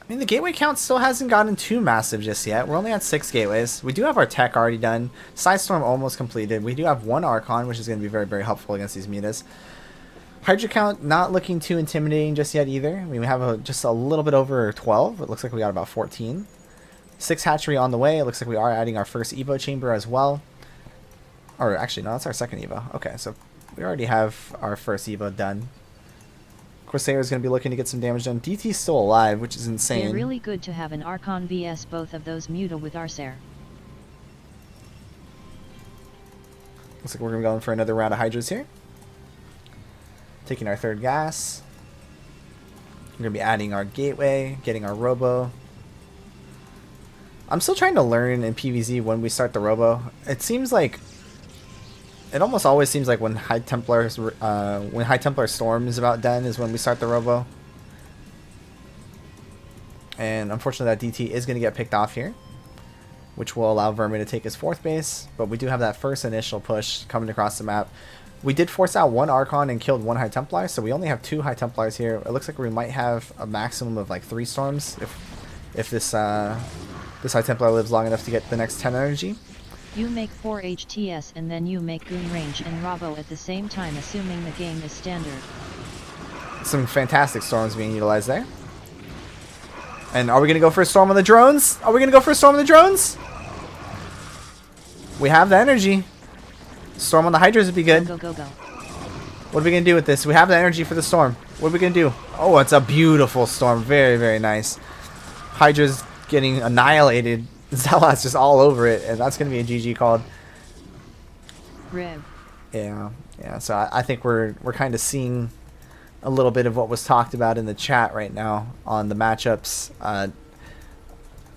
I mean, the gateway count still hasn't gotten too massive just yet. We're only at 6 gateways. We do have our tech already done. Sidestorm almost completed. We do have 1 Archon, which is going to be very, very helpful against these Mitas. Hydra count not looking too intimidating just yet either. I mean, we have just a little bit over 12. It looks like we got about 14. 6 hatchery on the way. It looks like we are adding our first Evo chamber as well. Or actually, no, that's our second Evo. Okay, so we already have our first Evo done. Corsair is going to be looking to get some damage done. DT's still alive, which is insane. They're really good to have an Archon vs both of those Muta with Arsair. Looks like we're going to be going for another round of Hydras here. Taking our 3rd gas. We're going to be adding our gateway, getting our robo. I'm still trying to learn in PvZ when we start the robo. It seems like... It almost always seems like when High Templar Storm is about done is when we start the robo. And unfortunately that DT is going to get picked off here, which will allow Vermin to take his 4th base. But we do have that first initial push coming across the map. We did force out 1 Archon and killed 1 High Templar, so we only have 2 High Templars here. It looks like we might have a maximum of like 3 Storms if this High Templar lives long enough to get the next 10 energy. You make 4 HTS and then you make Goon Range and Robo at the same time, assuming the game is standard. Some fantastic Storms being utilized there. And are we going to go for a Storm on the drones? Are we going to go for a Storm on the drones? We have the energy. Storm on the Hydras would be good. Go, go, go, go. What are we going to do with this? We have the energy for the storm. What are we going to do? Oh, it's a beautiful storm. Very, very nice. Hydra's getting annihilated. Zealot's just all over it, and that's going to be a GG called. Rib. Yeah, yeah. So I think we're kind of seeing a little bit of what was talked about in the chat right now on the matchups.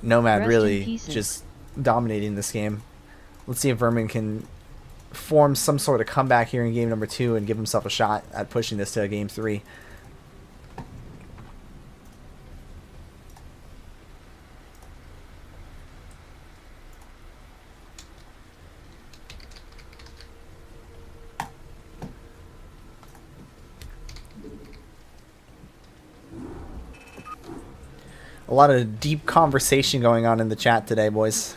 nOmaD really just dominating this game. Let's see if Vermin can form some sort of comeback here in game number 2 and give himself a shot at pushing this to game 3. A lot of deep conversation going on in the chat today, boys.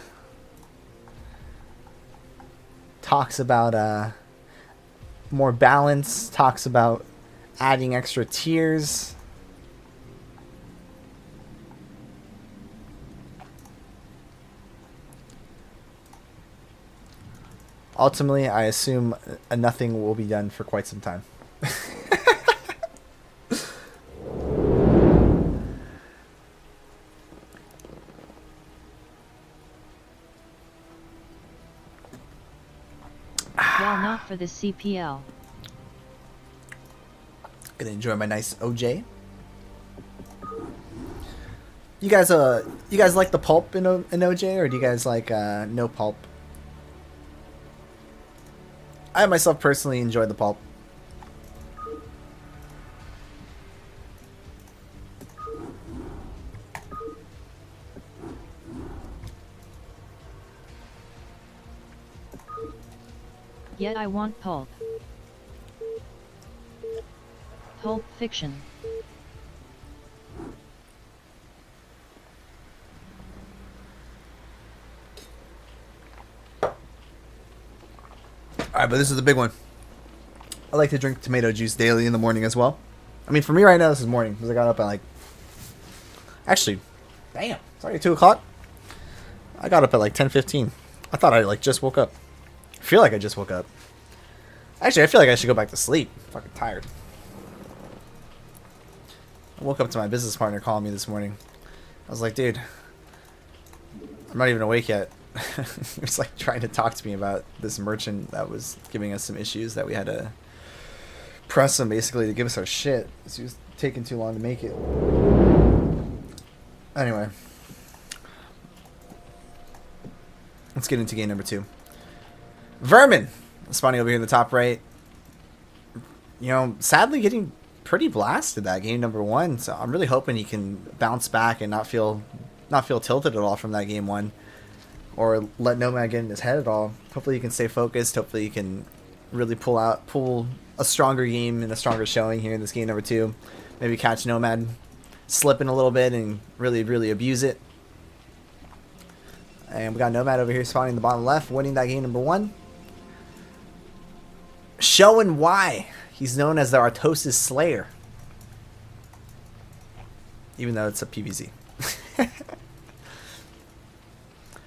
Talks about more balance, talks about adding extra tiers. Ultimately, I assume nothing will be done for quite some time. Well, not for the CPL. Gonna enjoy my nice OJ. You guys like the pulp in OJ, or do you guys like no pulp? I myself personally enjoy the pulp. Yet I want pulp. Pulp fiction. Alright, but this is the big one. I like to drink tomato juice daily in the morning as well. I mean, for me right now, this is morning, because I got up at like... Actually, damn, it's already 2 o'clock. I got up at like 10:15. I thought I like just woke up. I feel like I just woke up. Actually, I feel like I should go back to sleep. I'm fucking tired. I woke up to my business partner calling me this morning. I was like, dude, I'm not even awake yet. He was like trying to talk to me about this merchant that was giving us some issues that we had to press him basically to give us our shit. He was taking too long to make it. Anyway. Let's get into game number 2. Vermin! Spawning over here in the top right. You know, sadly getting pretty blasted that game number 1. So I'm really hoping he can bounce back and not feel tilted at all from that game 1. Or let nOmaD get in his head at all. Hopefully he can stay focused. Hopefully he can really pull a stronger game and a stronger showing here in this game number 2. Maybe catch nOmaD slipping a little bit and really, really abuse it. And we got nOmaD over here spawning in the bottom left, winning that game number 1. Showing why he's known as the Artosis Slayer. Even though it's a PvZ.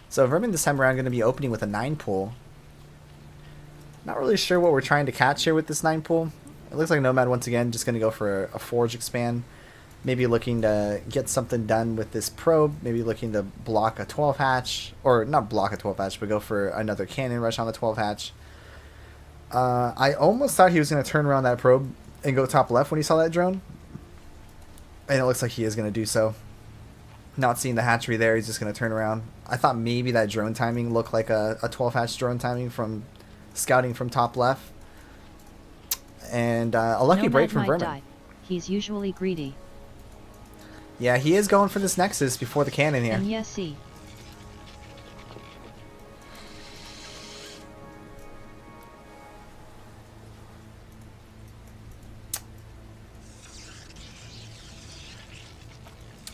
So Vermin this time around going to be opening with a 9 pool. Not really sure what we're trying to catch here with this 9 pool. It looks like nOmaD once again just going to go for a Forge expand. Maybe looking to get something done with this probe. Maybe looking to block a 12 hatch. Or not block a 12 hatch, but go for another cannon rush on the 12 hatch. I almost thought he was going to turn around that probe and go top left when he saw that drone. And it looks like he is going to do so. Not seeing the hatchery there, he's just going to turn around. I thought maybe that drone timing looked like a 12 hatch drone timing from scouting from top left. And a lucky break from Vermin. Die. He's usually greedy. Yeah, he is going for this Nexus before the cannon here. And yes, see.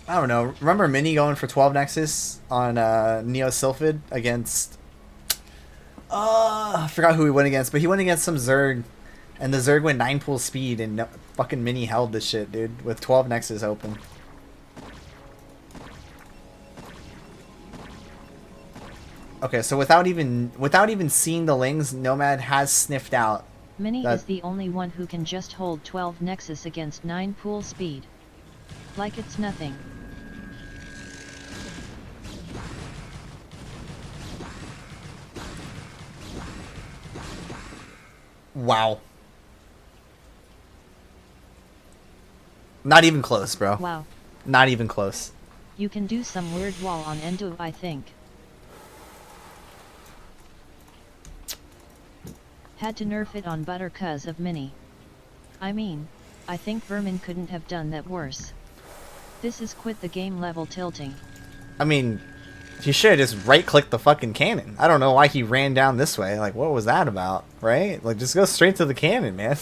I don't know. Remember Mini going for 12 Nexus on Neo-Sylphid against... I forgot who he went against, but he went against some Zerg. And the Zerg went 9 pool speed, and fucking Mini held this shit, dude, with 12 Nexus open. Okay, so without even seeing the Lings, nOmaD has sniffed out Mini is the only one who can just hold 12 Nexus against 9 pool speed. Like it's nothing. Wow. Not even close, bro. Wow. Not even close. You can do some weird wall on Endo, I think. Had to nerf it on Butter 'cause of Mini. I mean, I think Vermin couldn't have done that worse. This is quit the game level tilting. I mean, he should have just right-clicked the fucking cannon. I don't know why he ran down this way. Like, what was that about, right? Like, just go straight to the cannon, man.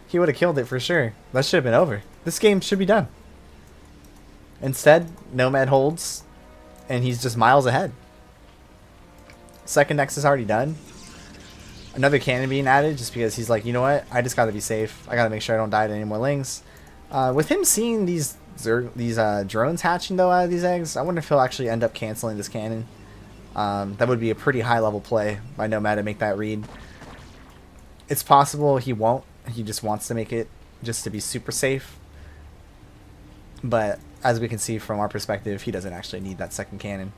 He would have killed it for sure. That should have been over. This game should be done. Instead, nOmaD holds, and he's just miles ahead. Second Nexus already done. Another cannon being added just because he's like, you know what? I just got to be safe. I got to make sure I don't die to any more lings. With him seeing these drones hatching, though, out of these eggs, I wonder if he'll actually end up canceling this cannon. That would be a pretty high-level play by nOmaD to make that read. It's possible he won't. He just wants to make it just to be super safe. But as we can see from our perspective, he doesn't actually need that second cannon.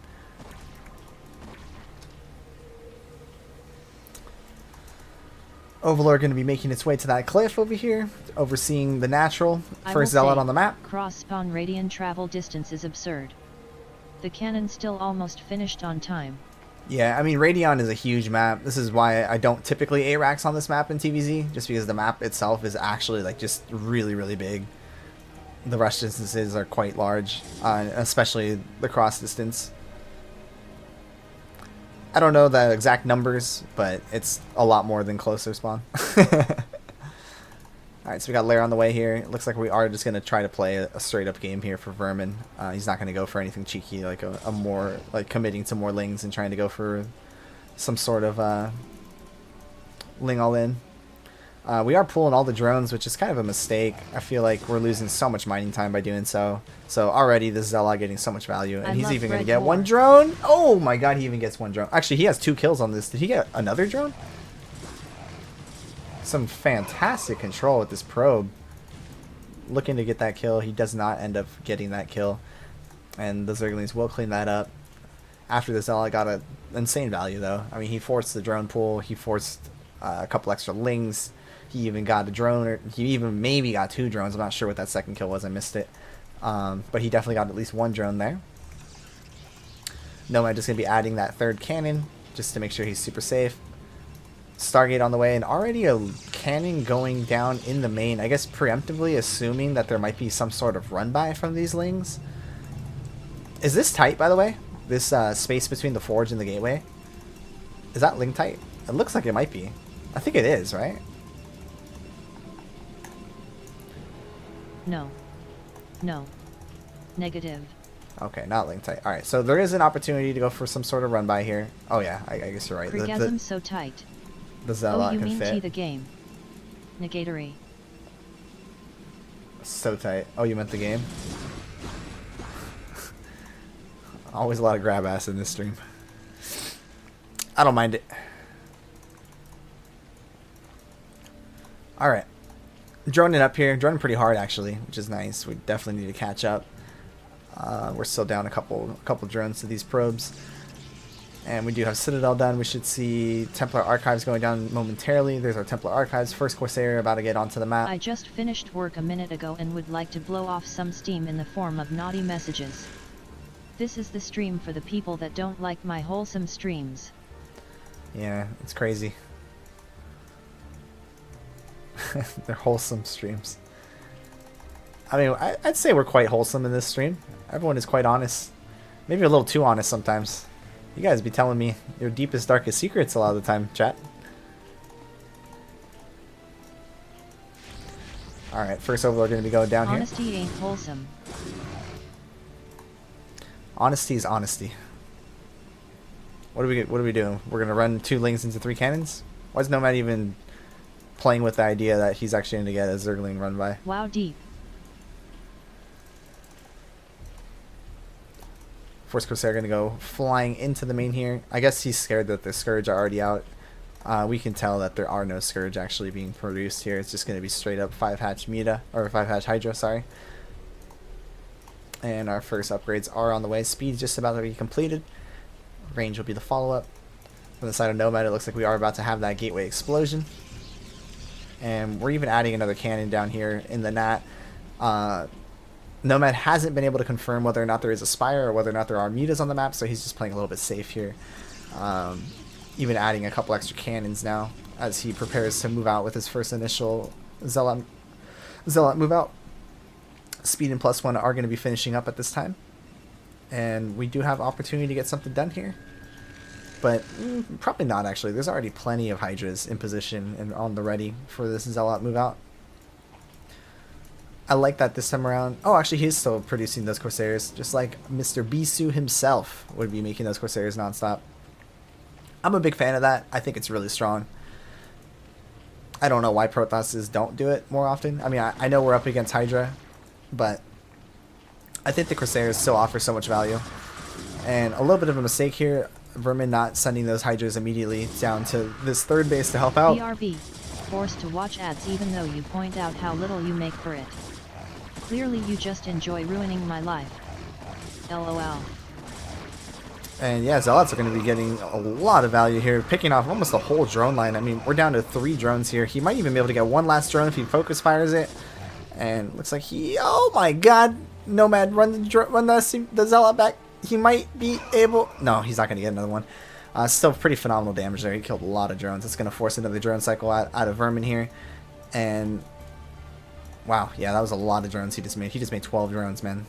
Overlord going to be making its way to that cliff over here, overseeing the natural. First Zealot on the map. Cross-spawn Radiant travel distance is absurd. The cannon still almost finished on time. Yeah, I mean, Radion is a huge map. This is why I don't typically ARAX on this map in TVZ, just because the map itself is actually like just really, really big. The rush distances are quite large, especially the cross distance. I don't know the exact numbers, but it's a lot more than closer spawn. Alright, so we got Lair on the way here. It looks like we are just going to try to play a straight up game here for Vermin. He's not going to go for anything cheeky, like a more, like committing to more lings and trying to go for some sort of ling all in. We are pulling all the drones, which is kind of a mistake. I feel like we're losing so much mining time by doing so. So already this Zealot getting so much value, and he's even going to get one drone. Oh my god, he even gets one drone. Actually, he has 2 kills on this. Did he get another drone? Some fantastic control with this probe. Looking to get that kill. He does not end up getting that kill. And the Zerglings will clean that up. After the Zealot got an insane value, though. I mean, he forced the drone pool. He forced a couple extra lings. He even got a drone, or he even maybe got 2 drones. I'm not sure what that second kill was. I missed it. But he definitely got at least 1 drone there. nOmaD just going to be adding that 3rd cannon just to make sure he's super safe. Stargate on the way, and already a cannon going down in the main. I guess preemptively assuming that there might be some sort of run-by from these lings. Is this tight, by the way? This space between the forge and the gateway? Is that ling tight? It looks like it might be. I think it is, right? No. No. Negative. Okay, not ling tight. Alright, so there is an opportunity to go for some sort of run-by here. Oh yeah, I guess you're right. Orgasm so tight. The Zealot you can mean fit. T the game. Negatory. So tight. Oh, you meant the game? Always a lot of grab ass in this stream. I don't mind it. Alright. Droning up here. Droning pretty hard, actually, which is nice. We definitely need to catch up. We're still down a couple drones to these probes. And we do have Citadel done. We should see Templar Archives going down momentarily. There's our Templar Archives. First Corsair about to get onto the map. I just finished work a minute ago and would like to blow off some steam in the form of naughty messages. This is the stream for the people that don't like my wholesome streams. Yeah, it's crazy. They're wholesome streams. I mean, I'd say we're quite wholesome in this stream. Everyone is quite honest. Maybe a little too honest sometimes. You guys be telling me your deepest, darkest secrets a lot of the time, chat. Alright, first Overlord going to be going down here. Honesty ain't wholesome. Honesty is honesty. What are we doing? We're going to run 2 lings into 3 cannons? Why is nOmaD even playing with the idea that he's actually going to get a Zergling run by? Wow, deep. First Corsair going to go flying into the main here. I guess he's scared that the Scourge are already out. We can tell that there are no Scourge actually being produced here. It's just going to be straight up 5-hatch Meta, or 5-hatch Hydra, sorry. And our first upgrades are on the way. Speed just about to be completed. Range will be the follow-up. On the side of nOmaD, it looks like we are about to have that gateway explosion. And we're even adding another cannon down here in the Nat. nOmaD hasn't been able to confirm whether or not there is a Spire or whether or not there are mutas on the map, so he's just playing a little bit safe here. Even adding a couple extra cannons now as he prepares to move out with his first initial Zealot move out. Speed and +1 are going to be finishing up at this time. And we do have opportunity to get something done here. But probably not, actually. There's already plenty of Hydras in position and on the ready for this Zealot move out. I like that this time around. Oh, actually, he's still producing those Corsairs, just like Mr. Bisu himself would be making those Corsairs nonstop. I'm a big fan of that. I think it's really strong. I don't know why Prothos's don't do it more often. I mean, I know we're up against Hydra, but I think the Corsairs still offer so much value. And a little bit of a mistake here, Vermin not sending those Hydras immediately down to this third base to help out. BRB, forced to watch ads even though you point out how little you make for it. Clearly you just enjoy ruining my life. LOL. And yeah, Zealots are going to be getting a lot of value here, picking off almost the whole drone line. I mean, we're down to 3 drones here. He might even be able to get one last drone if he focus fires it. And looks like he, oh my god, nOmaD, run the Zealot back. He might be able, no, he's not going to get another one. Still pretty phenomenal damage there. He killed a lot of drones. It's going to force another drone cycle out of Vermin here. And wow, yeah, that was a lot of drones he just made. He just made 12 drones, man.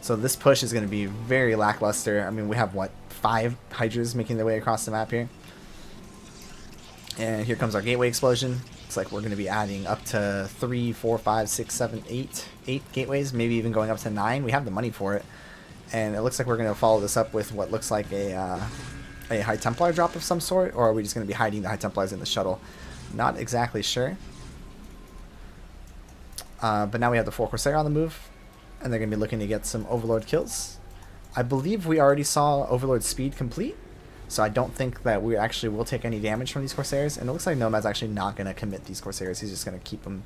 So this push is going to be very lackluster. I mean, we have, what, 5 Hydras making their way across the map here. And here comes our gateway explosion. It's like we're going to be adding up to 3, 4, 5, 6, 7, 8 gateways, maybe even going up to 9. We have the money for it. And it looks like we're going to follow this up with what looks like a High Templar drop of some sort, or are we just going to be hiding the High Templars in the shuttle? Not exactly sure. But now we have the 4 Corsair on the move, and they're going to be looking to get some Overlord kills. I believe we already saw Overlord speed complete, so I don't think that we actually will take any damage from these Corsairs, and it looks like nOmaD's actually not going to commit these Corsairs. He's just going to keep them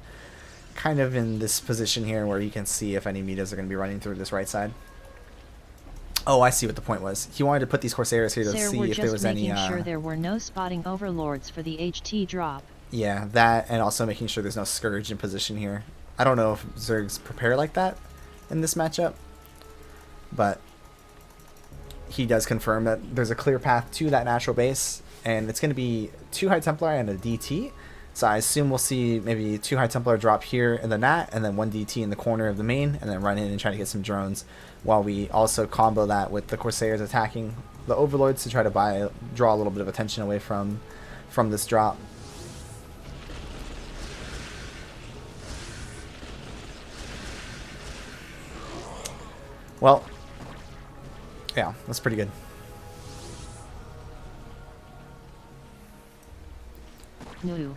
kind of in this position here where you can see if any metas are going to be running through this right side. Oh, I see what the point was. He wanted to put these Corsairs here to see if there was any... sure there were no spotting Overlords for the HT drop. Yeah, that, and also making sure there's no Scourge in position here. I don't know if Zergs prepare like that in this matchup, but he does confirm that there's a clear path to that natural base, and it's going to be 2 High Templar and a DT. So I assume we'll see maybe 2 High Templar drop here in the Nat, and then 1 DT in the corner of the main, and then run in and try to get some drones, while we also combo that with the Corsairs attacking the Overlords to try to draw a little bit of attention away from this drop. Well, yeah, that's pretty good. No.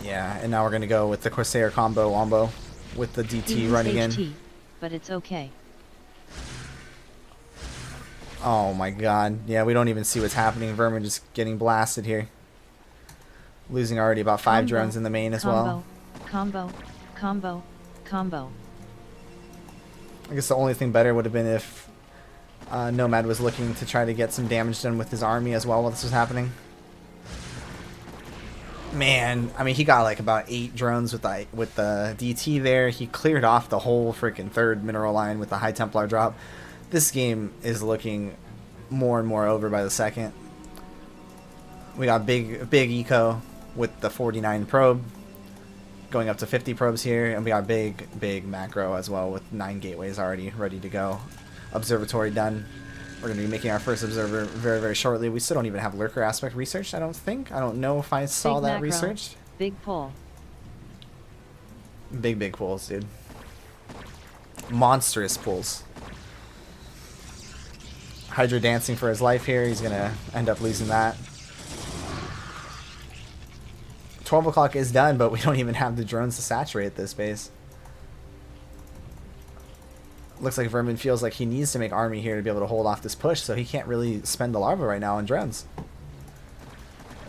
Yeah, and now we're going to go with the Corsair combo wombo with the DT running HT, in. But it's okay. Oh my god. Yeah, we don't even see what's happening. Vermin just getting blasted here. Losing already about 5 drones in the main as well. Combo. I guess the only thing better would have been if nOmaD was looking to try to get some damage done with his army as well while this was happening. Man, I mean, he got like about 8 drones with the DT there. He cleared off the whole freaking 3rd mineral line with the High Templar drop. This game is looking more and more over by the second. We got big eco with the 49 probe going up to 50 probes here, and we got big macro as well with 9 gateways already ready to go. Observatory done. We're going to be making our first observer very, very shortly. We still don't even have lurker aspect researched, I don't think. I don't know if I saw that researched. Big pull. Big pulls, dude. Monstrous pulls. Hydra dancing for his life here. He's going to end up losing that. 12 o'clock is done, but we don't even have the drones to saturate this base. Looks like Vermin feels like he needs to make army here to be able to hold off this push, so he can't really spend the larva right now on drones.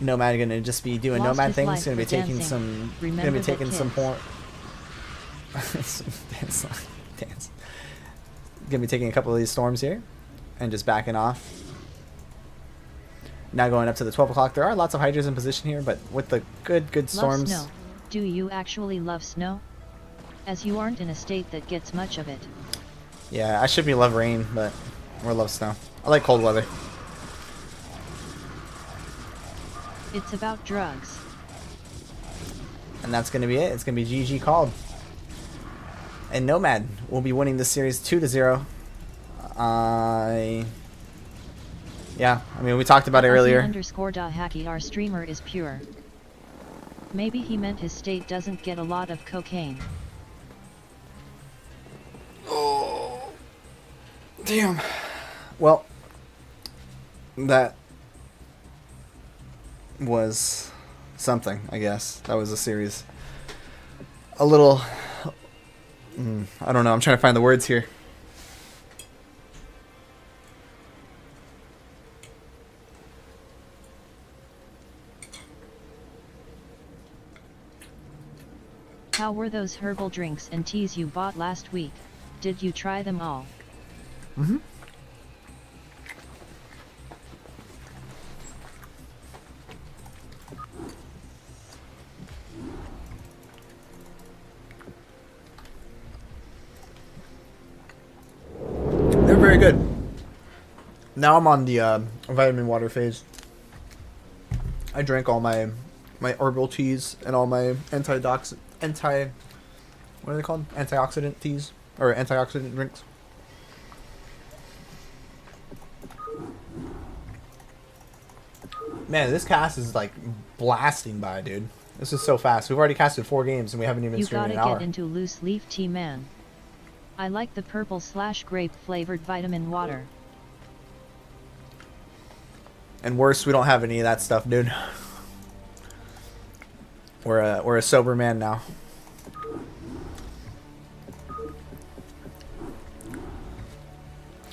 nOmaD gonna just be doing Lost nOmaD his things. life Gonna be for taking dancing. some. Gonna Remember be the taking some kids. dance. Gonna be taking a couple of these storms here, and just backing off. Now going up to the 12 o'clock. There are lots of hydras in position here, but with the good storms. Love snow. Do you actually love snow? As you aren't in a state that gets much of it. Yeah, I should be love rain, but or love snow. I like cold weather. It's about drugs. And that's going to be it. It's going to be GG called. And nOmaD will be winning this series 2-0. Yeah, I mean, we talked about it earlier. Dahaki, our streamer, is pure. Maybe he meant his state doesn't get a lot of cocaine. Oh, damn. Well, that was something, I guess. That was a series. A little... I don't know. I'm trying to find the words here. How were those herbal drinks and teas you bought last week? Did you try them all? Mm-hmm. They're very good. Now I'm on the vitamin water phase. I drank all my herbal teas and all my what are they called? Antioxidant teas or antioxidant drinks. Man, this cast is like blasting by, dude. This is so fast. We've already casted 4 games and we haven't even streamed an hour. You gotta get into loose leaf tea, man. I like the purple/grape flavored vitamin water. And worse, we don't have any of that stuff, dude. We're a sober man now.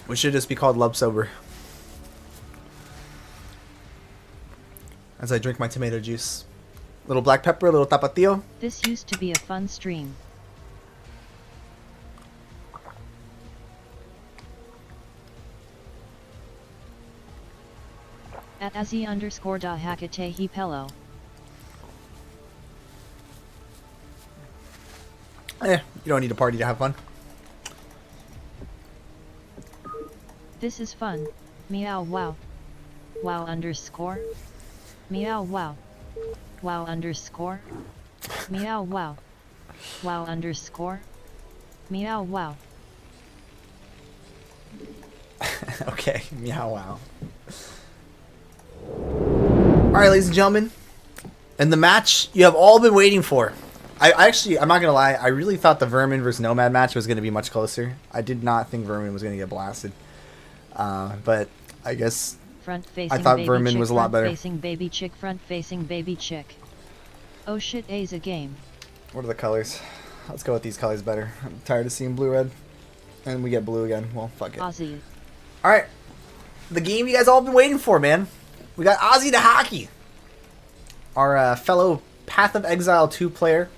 We should just be called Love Sober. As I drink my tomato juice. Little black pepper, little tapatio. This used to be a fun stream. At Azhi_Dahaki Pello. You don't need a party to have fun. This is fun. Meow wow. Wow underscore. Meow wow. Wow underscore. Meow wow. Wow underscore. Meow wow. Okay, meow wow. Alright, ladies and gentlemen. And the match you have all been waiting for. I'm not gonna lie, I really thought the Vermin versus nOmaD match was gonna be much closer. I did not think Vermin was gonna get blasted. But I guess I thought Vermin was a lot better. Front facing baby chick, front facing baby chick. Oh shit, A's a game. What are the colors? Let's go with these colors better. I'm tired of seeing blue red. And we get blue again. Well, fuck it. Azhi. Alright. The game you guys all been waiting for, man. We got Azhi Dahaki. Our fellow Path of Exile 2 player.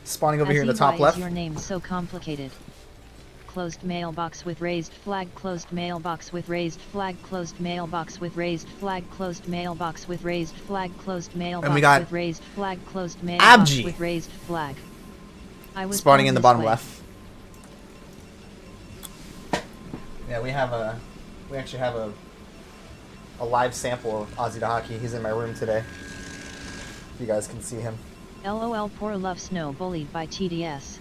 Spawning over here in the top left. Why is your name so complicated? Closed mailbox with raised flag, closed mailbox with raised flag, closed mailbox with raised flag, closed mailbox with raised flag, closed mailbox with raised flag, closed mailbox Abgee with raised flag. I was spawning in the bottom way. left. Yeah, we actually have a live sample of Azhi Dahaki. He's in my room today. If you guys can see him. LOL, poor Lovesnow bullied by TDS.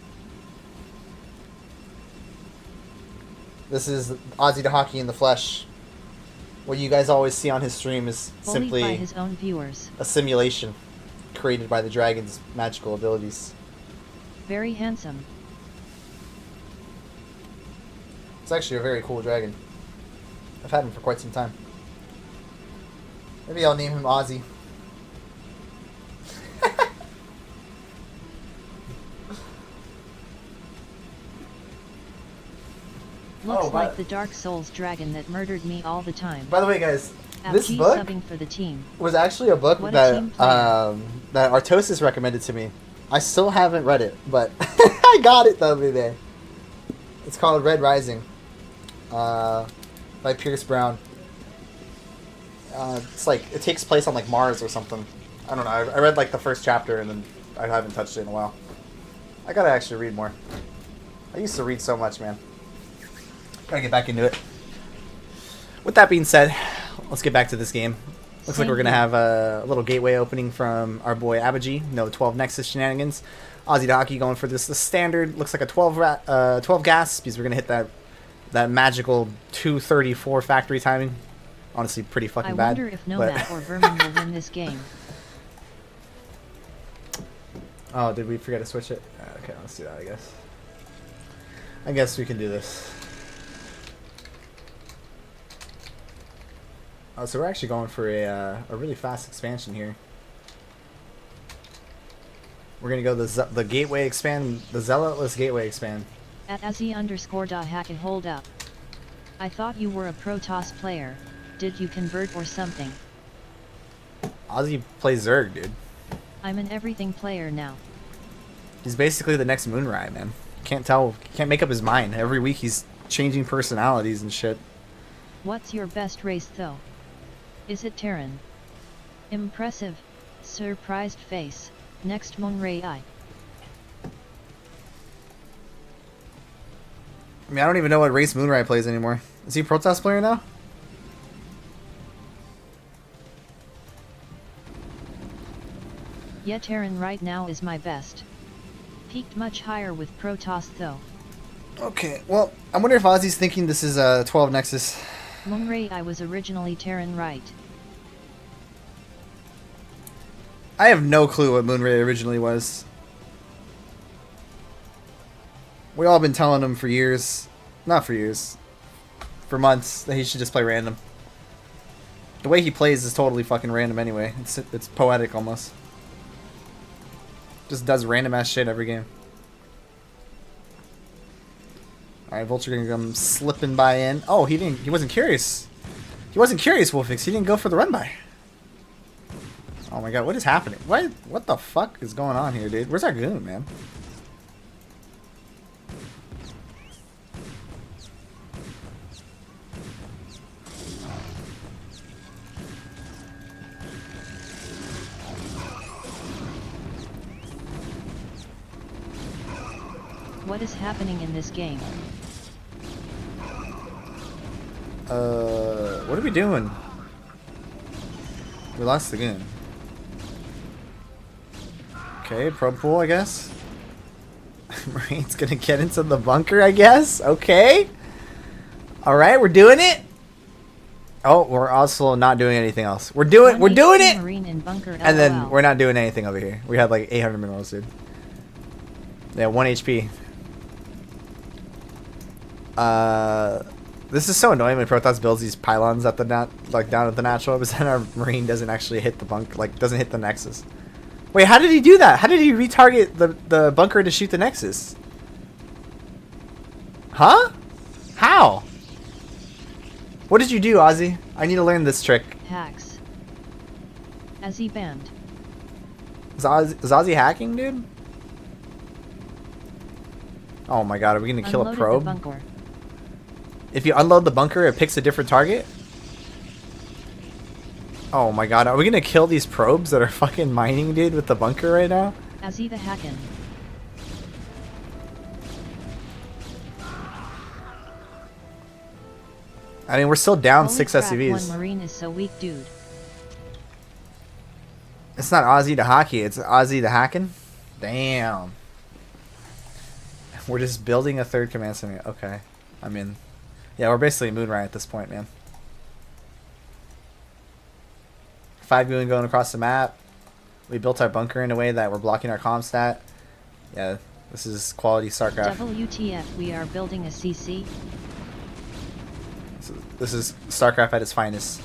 This is Azhi Dahaki in the flesh. What you guys always see on his stream is bullied simply by his own viewers. A simulation created by the dragon's magical abilities. Very handsome. It's actually a very cool dragon. I've had him for quite some time. Maybe I'll name him Azhi. Looks like the Dark Souls dragon that murdered me all the time. By the way, guys, this Abgee book subbing for the team. was actually a book that that Artosis recommended to me. I still haven't read it, but I got it the other day. It's called Red Rising, by Pierce Brown. It's like it takes place on like Mars or something. I don't know. I read like the first chapter and then I haven't touched it in a while. I gotta actually read more. I used to read so much, man. Gotta get back into it. With that being said, let's get back to this game. Looks like we're gonna have a little gateway opening from our boy Abgee. No 12 Nexus shenanigans. Azhi Dahaki going for this. The standard looks like a 12 gas because we're gonna hit that magical 234 factory timing. Honestly, pretty fucking bad. I wonder if nOmaD or Vermin will win this game. Oh, did we forget to switch it? Okay, let's do that, I guess. I guess we can do this. Oh, so we're actually going for a really fast expansion here. We're going to go the gateway expand, the zealotless gateway expand. At Azhi_Dahaki hold up. I thought you were a Protoss player. Did you convert or something? Azhi plays Zerg, dude. I'm an everything player now. He's basically the next Moonrai, man. Can't tell, can't make up his mind. Every week he's changing personalities and shit. What's your best race though? Is it Terran? Impressive. Surprised face. Next Moonrai. I mean, I don't even know what race Moonrai plays anymore. Is he a Protoss player now? Yeah, Terran right now is my best. Peaked much higher with Protoss though. Okay, well, I wonder if Ozzy's thinking this is a 12 Nexus. Moonrai was originally Terran, right? I have no clue what Moonray originally was. We all been telling him for years, not for years, for months, that he should just play random. The way he plays is totally fucking random anyway. It's poetic almost. Just does random ass shit every game. Alright, Vulture gonna come slipping by in. Oh, he wasn't curious. He wasn't curious, Wolfix. He didn't go for the run by. Oh my god, what is happening? What the fuck is going on here, dude? Where's our goon, man? What is happening in this game? What are we doing? We lost the goon. Okay, probe pool, I guess. Marine's gonna get into the bunker, I guess. Okay. Alright, we're doing it. Oh, we're also not doing anything else. We're doing it! Marine in bunker, and then we're not doing anything over here. We had like 800 minerals, dude. Yeah, 1 HP. This is so annoying when Protoss builds these pylons at the down at the natural, but then our Marine doesn't actually hit the doesn't hit the Nexus. Wait, how did he do that? How did he retarget the bunker to shoot the Nexus? Huh? How? What did you do, Ozzy? I need to learn this trick. Hacks. Azhi banned. Is Ozzy hacking, dude? Oh my god, are we gonna kill a probe? The bunker. If you unload the bunker, it picks a different target? Oh my god, are we gonna kill these probes that are fucking mining, dude, with the bunker right now? Azhi the Hacken. I mean, we're still down Holy 6 crap, SCVs. One Marine is so weak, dude. It's not Azhi the Hockey, it's Azhi the Hacking? Damn. We're just building a third command center. Okay. I'm in. Yeah, we're basically Moonrai at this point, man. 5 goon going across the map. We built our bunker in a way that we're blocking our comm stat. Yeah, this is quality Starcraft. WTF, we are building a CC? So this is Starcraft at its finest.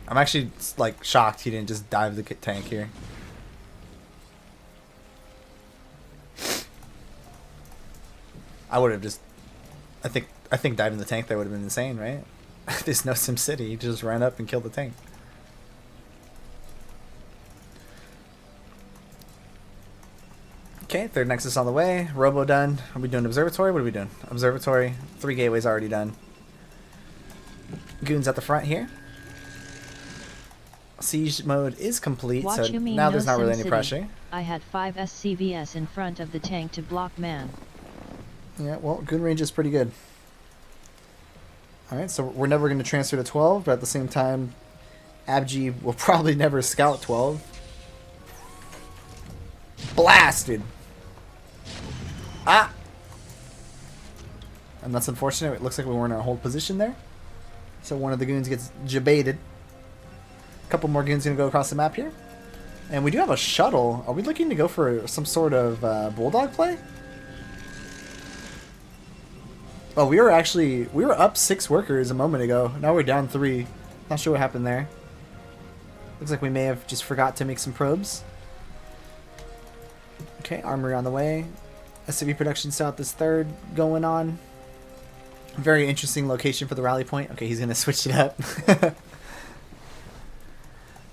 I'm actually like shocked he didn't just dive the tank here. I would have just, I think diving the tank there would have been insane, right? There's no Sim City. You just ran up and killed the tank. Okay, third Nexus on the way. Robo done. Are we doing Observatory? What are we doing? Observatory. 3 gateways already done. Goons at the front here. Siege mode is complete, Watch so now there's not really any pressure. I had 5 SCVS in front of the tank to block man. Yeah, well, Goon range is pretty good. Alright, so we're never going to transfer to 12, but at the same time, Abgee will probably never scout 12. Blasted! Ah! And that's unfortunate. It looks like we weren't in a hold position there. So one of the goons gets jebaited. A couple more goons going to go across the map here. And we do have a shuttle. Are we looking to go for some sort of bulldog play? Oh, we were up 6 workers a moment ago. Now we're down 3. Not sure what happened there. Looks like we may have just forgot to make some probes. Okay, armory on the way. SCV production south is 3rd going on. Very interesting location for the rally point. Okay, he's going to switch it up.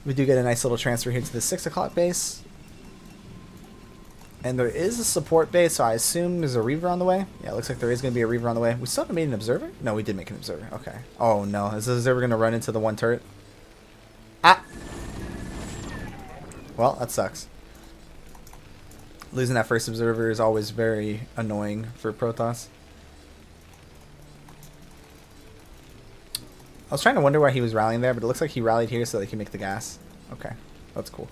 We do get a nice little transfer here to the 6 o'clock base. And there is a support base, so I assume there's a Reaver on the way. Yeah, it looks like there is going to be a Reaver on the way. We still haven't made an Observer? No, we did make an Observer. Okay. Oh, no. Is the Observer going to run into the one turret? Ah! Well, that sucks. Losing that first Observer is always very annoying for Protoss. I was trying to wonder why he was rallying there, but it looks like he rallied here so that he can make the gas. Okay. That's cool.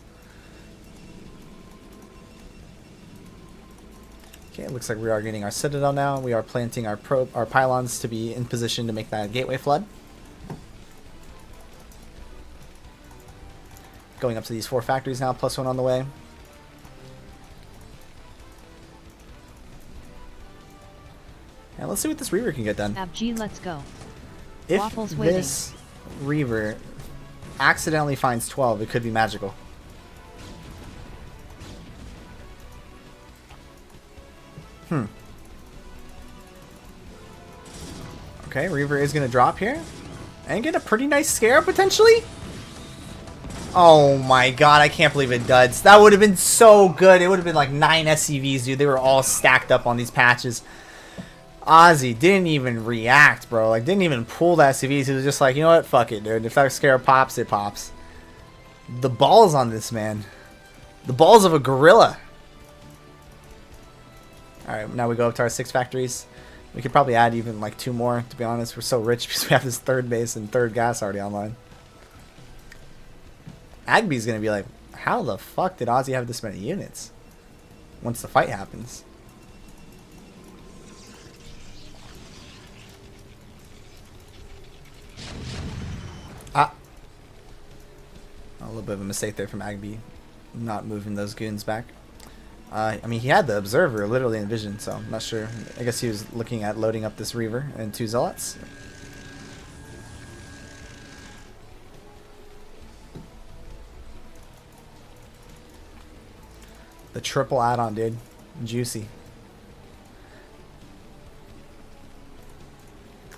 Okay, it looks like we are getting our Citadel now. We are planting our pylons to be in position to make that gateway flood. Going up to these 4 factories now, +1 on the way. And let's see what this Reaver can get done. Abgee, let's go. If Waffles this Reaver accidentally finds 12, it could be magical. Okay, Reaver is going to drop here. And get a pretty nice scare, potentially. Oh my god, I can't believe it duds. That would have been so good. It would have been like 9 SCVs, dude. They were all stacked up on these patches. Azhi didn't even react, bro. Like, didn't even pull the SCVs. He was just like, you know what? Fuck it, dude. If that scare pops, it pops. The balls on this, man. The balls of a gorilla. Alright, now we go up to our 6 factories. We could probably add even like 2 more, to be honest. We're so rich because we have this 3rd base and 3rd gas already online. Agbee's going to be like, how the fuck did Azhi have this many units? Once the fight happens. Ah. A little bit of a mistake there from Abgee. Not moving those goons back. I mean, he had the Observer literally in vision, so I'm not sure. I guess he was looking at loading up this Reaver and 2 Zealots. The triple add-on, dude. Juicy.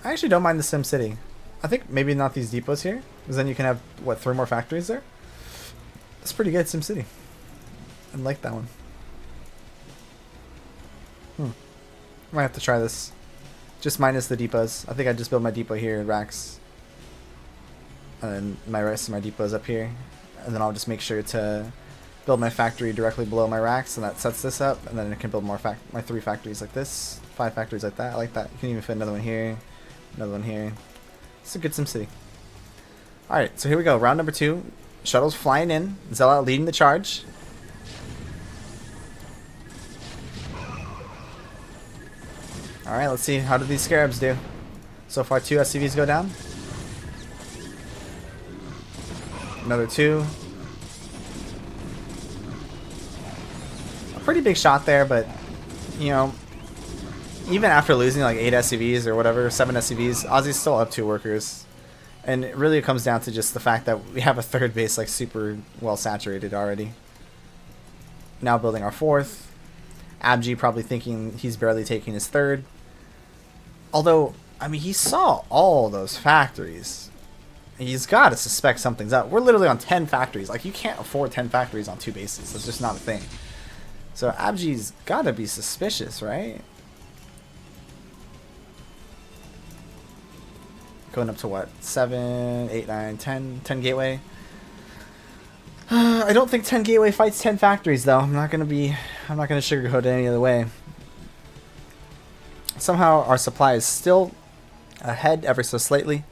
I actually don't mind the Sim City. I think maybe not these depots here, because then you can have, what, 3 more factories there? That's pretty good, Sim City. I like that one. Might have to try this. Just minus the depots. I think I just build my depot here in racks. And then my rest of my depots up here. And then I'll just make sure to build my factory directly below my racks, and that sets this up. And then I can build more my 3 factories like this. 5 factories like that. I like that. You can even fit another one here. Another one here. It's a good SimCity. Alright, so here we go. Round number 2. Shuttle's flying in. Zealot leading the charge. Alright, let's see. How do these Scarabs do? So far, 2 SCVs go down. Another 2. A pretty big shot there, but, you know, even after losing like 8 SCVs or whatever, 7 SCVs, Azhi's still up 2 workers. And it really comes down to just the fact that we have a 3rd base like super well saturated already. Now building our 4th. Abgee probably thinking he's barely taking his 3rd. Although, I mean, he saw all those factories. He's got to suspect something's up. We're literally on 10 factories. Like, you can't afford 10 factories on 2 bases. That's just not a thing. So Abgee's got to be suspicious, right? Going up to what? 7, 8, 9, 10. 10 gateway. I don't think 10 gateway fights 10 factories, though. I'm not gonna sugarcoat it any other way. Somehow our supply is still ahead ever so slightly,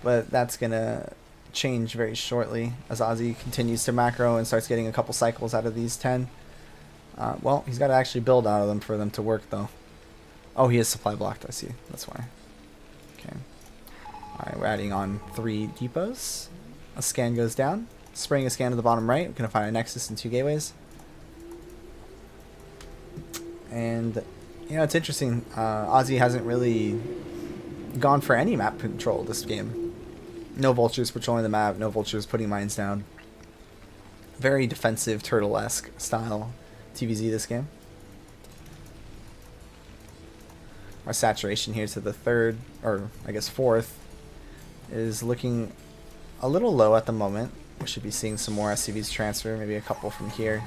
but that's gonna change very shortly as Azhi continues to macro and starts getting a couple cycles out of these 10. Well, he's got to actually build out of them for them to work, though. Oh, he is supply blocked. I see. That's why. Okay. All right, we're adding on 3 depots. A scan goes down. Spraying a scan to the bottom right. We're gonna find a nexus and 2 gateways. And you know, it's interesting. Azhi hasn't really gone for any map control this game. No vultures patrolling the map. No vultures putting mines down. Very defensive, turtle-esque style TVZ this game. Our saturation here to the 3rd, or I guess 4th, is looking a little low at the moment. We should be seeing some more SCVs transfer, maybe a couple from here.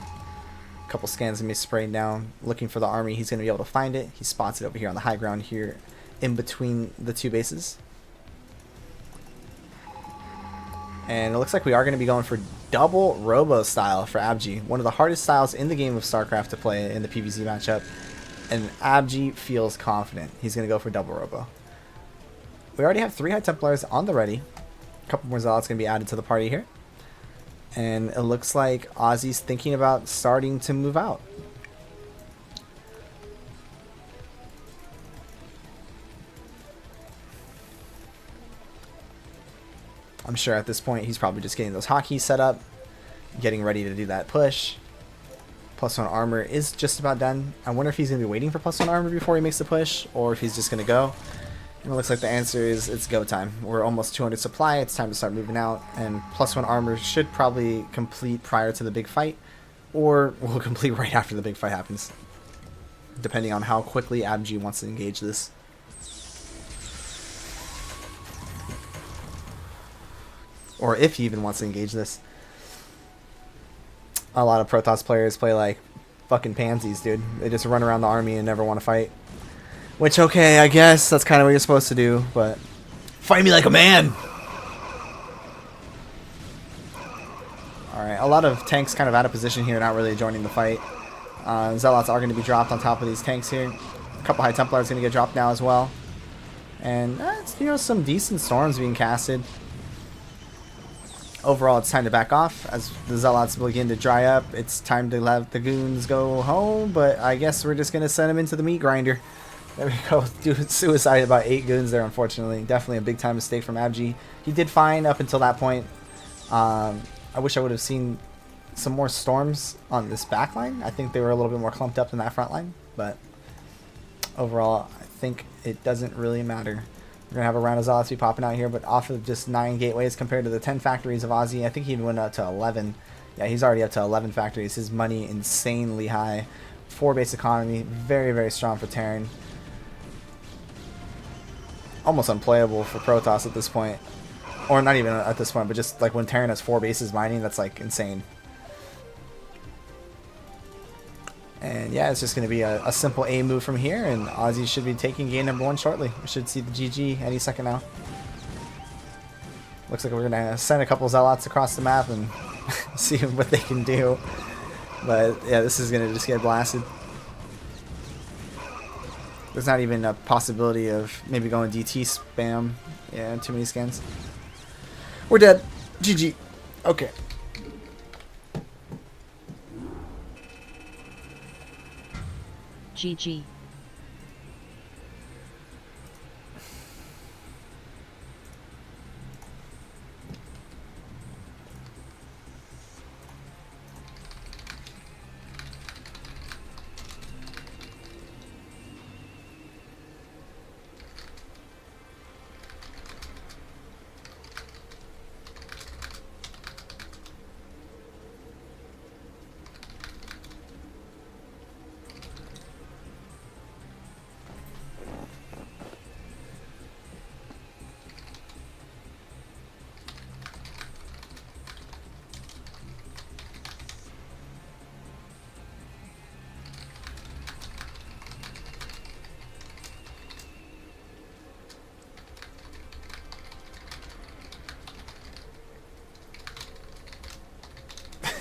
A couple scans gonna be sprayed down, looking for the army. He's gonna be able to find it. He spots it over here on the high ground here, in between the 2 bases. And it looks like we are gonna be going for double robo style for Abgee, one of the hardest styles in the game of Starcraft to play in the PvZ matchup. And Abgee feels confident. He's gonna go for double robo. We already have 3 High Templars on the ready. A couple more Zealots gonna be added to the party here. And it looks like Ozzy's thinking about starting to move out. I'm sure at this point he's probably just getting those hotkeys set up, getting ready to do that push. +1 armor is just about done. I wonder if he's going to be waiting for +1 armor before he makes the push, or if he's just going to go. And it looks like the answer is it's go time. We're almost 200 supply. It's time to start moving out. And +1 armor should probably complete prior to the big fight, or will complete right after the big fight happens, depending on how quickly Abgee wants to engage this. Or if he even wants to engage this. A lot of Protoss players play like fucking pansies, dude. They just run around the army and never want to fight. Which, okay, I guess that's kind of what you're supposed to do, but fight me like a man! Alright, a lot of tanks kind of out of position here, not really joining the fight. Zealots are going to be dropped on top of these tanks here. A couple High Templars going to get dropped now as well. And, it's, you know, some decent storms being casted. Overall, it's time to back off as the Zealots begin to dry up. It's time to let the goons go home, but I guess we're just going to send them into the meat grinder. There we go. Dude, suicide about 8 goons there, unfortunately. Definitely a big time mistake from Abgee. He did fine up until that point. I wish I would have seen some more storms on this back line. I think they were a little bit more clumped up than that front line, but overall, I think it doesn't really matter. We're going to have a round of Zealots be popping out here, but off of just 9 gateways compared to the 10 factories of Azhi. I think he even went up to 11. Yeah, he's already up to 11 factories. His money insanely high. 4 base economy. Very, very strong for Terran. Almost unplayable for Protoss at this point. Or not even at this point, but just like when Terran has 4 bases mining, that's like insane. And yeah, it's just going to be a simple A move from here, and Azhi should be taking game number 1 shortly. We should see the GG any second now. Looks like we're going to send a couple Zealots across the map and see what they can do. But yeah, this is going to just get blasted. There's not even a possibility of maybe going DT spam. Yeah, too many scans. We're dead. GG. Okay. GG.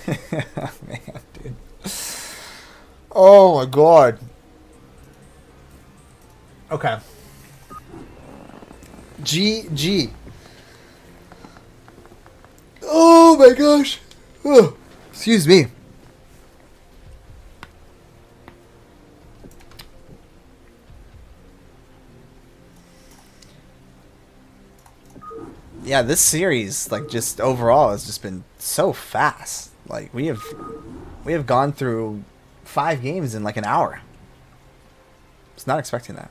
Man, dude. Oh my god. Okay. GG. Oh my gosh. Oh, excuse me. Yeah, this series, like, just overall has just been so fast. Like, we have gone through 5 games in like an hour. I was not expecting that.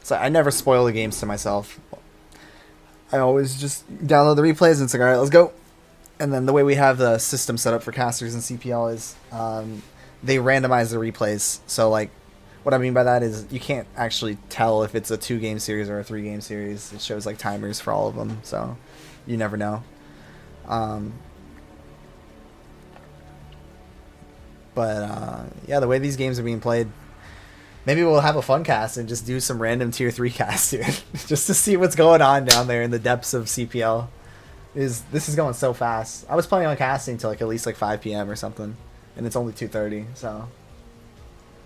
So I never spoil the games to myself. I always just download the replays and it's like, all right, let's go. And then the way we have the system set up for casters in CPL is they randomize the replays. So, like, what I mean by that is you can't actually tell if it's a 2-game series or a 3-game series. It shows, like, timers for all of them, so you never know. Yeah, the way these games are being played, maybe we'll have a fun cast and just do some random tier 3 casts, dude. Just to see what's going on down there in the depths of CPL. This is going so fast. I was planning on casting till like at least like 5 p.m. or something, and it's only 2:30, so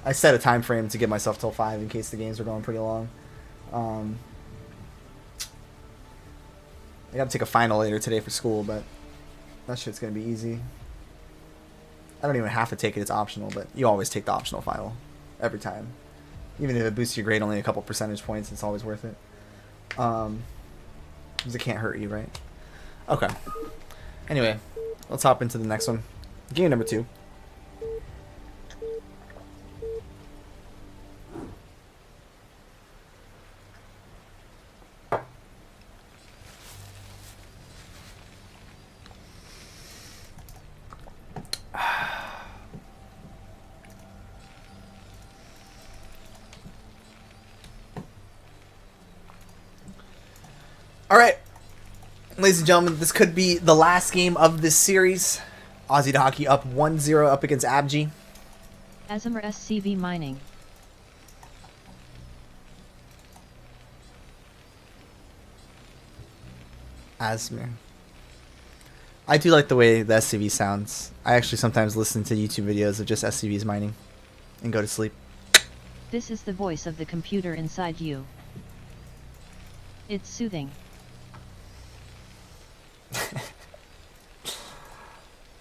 I set a time frame to get myself till 5 in case the games are going pretty long. I gotta take a final later today for school, but that shit's gonna be easy. I don't even have to take it, it's optional, but you always take the optional final every time. Even if it boosts your grade only a couple percentage points, it's always worth it. Because it can't hurt you, right? Okay. Anyway, let's hop into the next one. Game number 2. All right. Ladies and gentlemen, this could be the last game of this series. Azhi Dahaki up 1-0 up against Abgee. Azimur SCV Mining. Azmir. I do like the way the SCV sounds. I actually sometimes listen to YouTube videos of just SCVs mining and go to sleep. This is the voice of the computer inside you. It's soothing.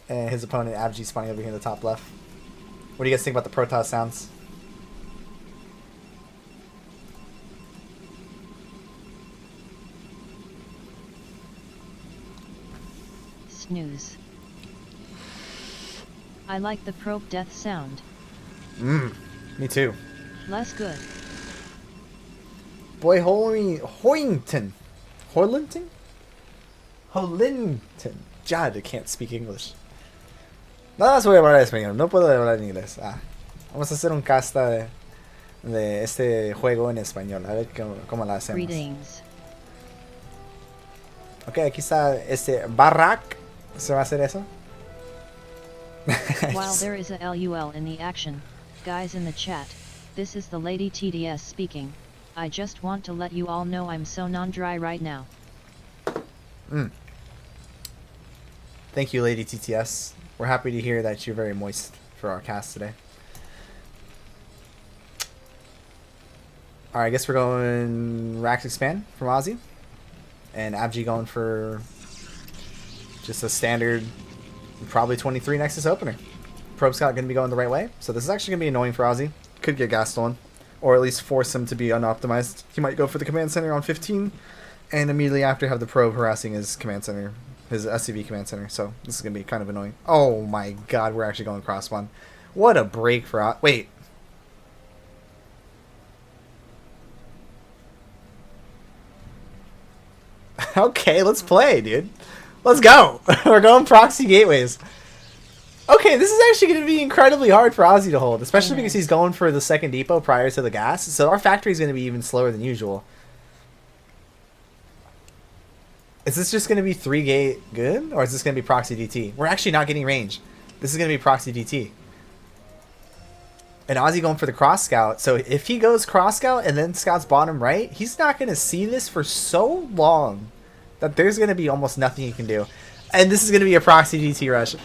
And his opponent, Abgee, spawning over here in the top left. What do you guys think about the Protoss sounds? Snooze. I like the probe death sound. Me too. Less good. Boy, Hoyington. Hoylinton? Holinton. God, I can't speak English. No más voy a hablar español. No puedo hablar en inglés. Vamos a hacer un casta de este juego en español. A ver cómo la hacemos. Greetings. Ok, aquí está este Barrack. ¿Se va a hacer eso? While there is a LUL in the action, guys in the chat, this is the Lady TDS speaking. I just want to let you all know I'm so non-dry right now. Thank you, Lady TTS. We're happy to hear that you're very moist for our cast today. Alright, I guess we're going Rax Expand from Azhi. And Abgee going for just a standard, probably 23 Nexus opener. Probe Scout going to be going the right way. So this is actually going to be annoying for Azhi. Could get gas stolen. Or at least force him to be unoptimized. He might go for the command center on 15. And immediately after have the probe harassing his command center. His SCV command center. So this is going to be kind of annoying. Oh my god, we're actually going cross one. What a break for... Wait. Okay, let's play, dude. Let's go. We're going proxy gateways. Okay, this is actually going to be incredibly hard for Azhi to hold, especially because he's going for the second depot prior to the gas. So our factory is going to be even slower than usual. Is this just going to be 3-gate good, or is this going to be proxy DT? We're actually not getting range. This is going to be proxy DT. And Azhi going for the cross scout. So if he goes cross scout and then scouts bottom right, he's not going to see this for so long that there's going to be almost nothing he can do. And this is going to be a proxy DT rush.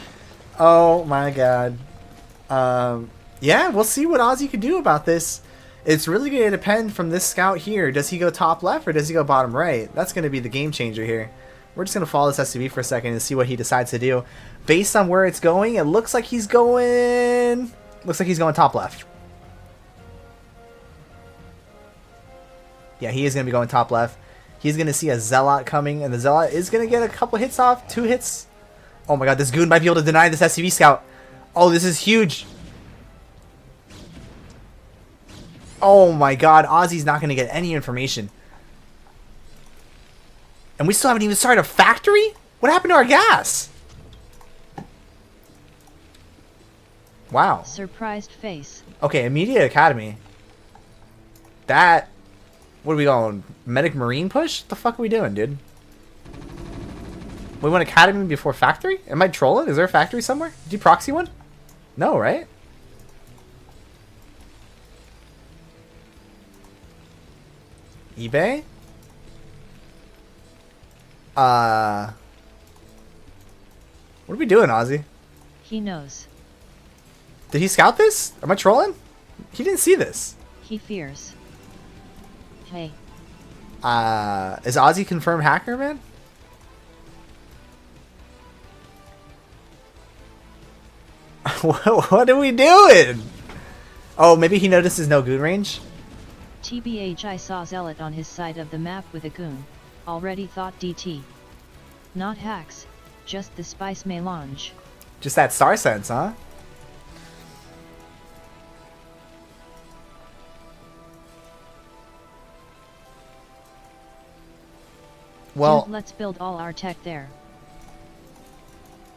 Oh my god. Yeah, we'll see what Azhi can do about this. It's really going to depend from this scout here. Does he go top left or does he go bottom right? That's going to be the game changer here. We're just going to follow this SCV for a second and see what he decides to do. Based on where it's going, it looks like he's going... Looks like he's going top left. Yeah, he is going to be going top left. He's going to see a Zealot coming, and the Zealot is going to get a couple hits off. 2 hits. Oh my god, this Goon might be able to deny this SCV scout. Oh, this is huge. Oh my god, Azhi's not going to get any information. And we still haven't even started a factory? What happened to our gas? Wow. Surprised face. Okay, Immediate Academy. That... What are we going? Medic Marine push? What the fuck are we doing, dude? We went Academy before Factory? Am I trolling? Is there a factory somewhere? Did you proxy one? No, right? eBay? What are we doing, Azhi? He knows. Did he scout this? Am I trolling? He didn't see this. He fears. Hey. Is Azhi confirmed hacker, man? What are we doing? Oh, maybe he notices no goon range? TBH, I saw Zealot on his side of the map with a goon. Already thought DT. Not hacks, just the spice melange. Just that star sense, huh? Well, dude, let's build all our tech there.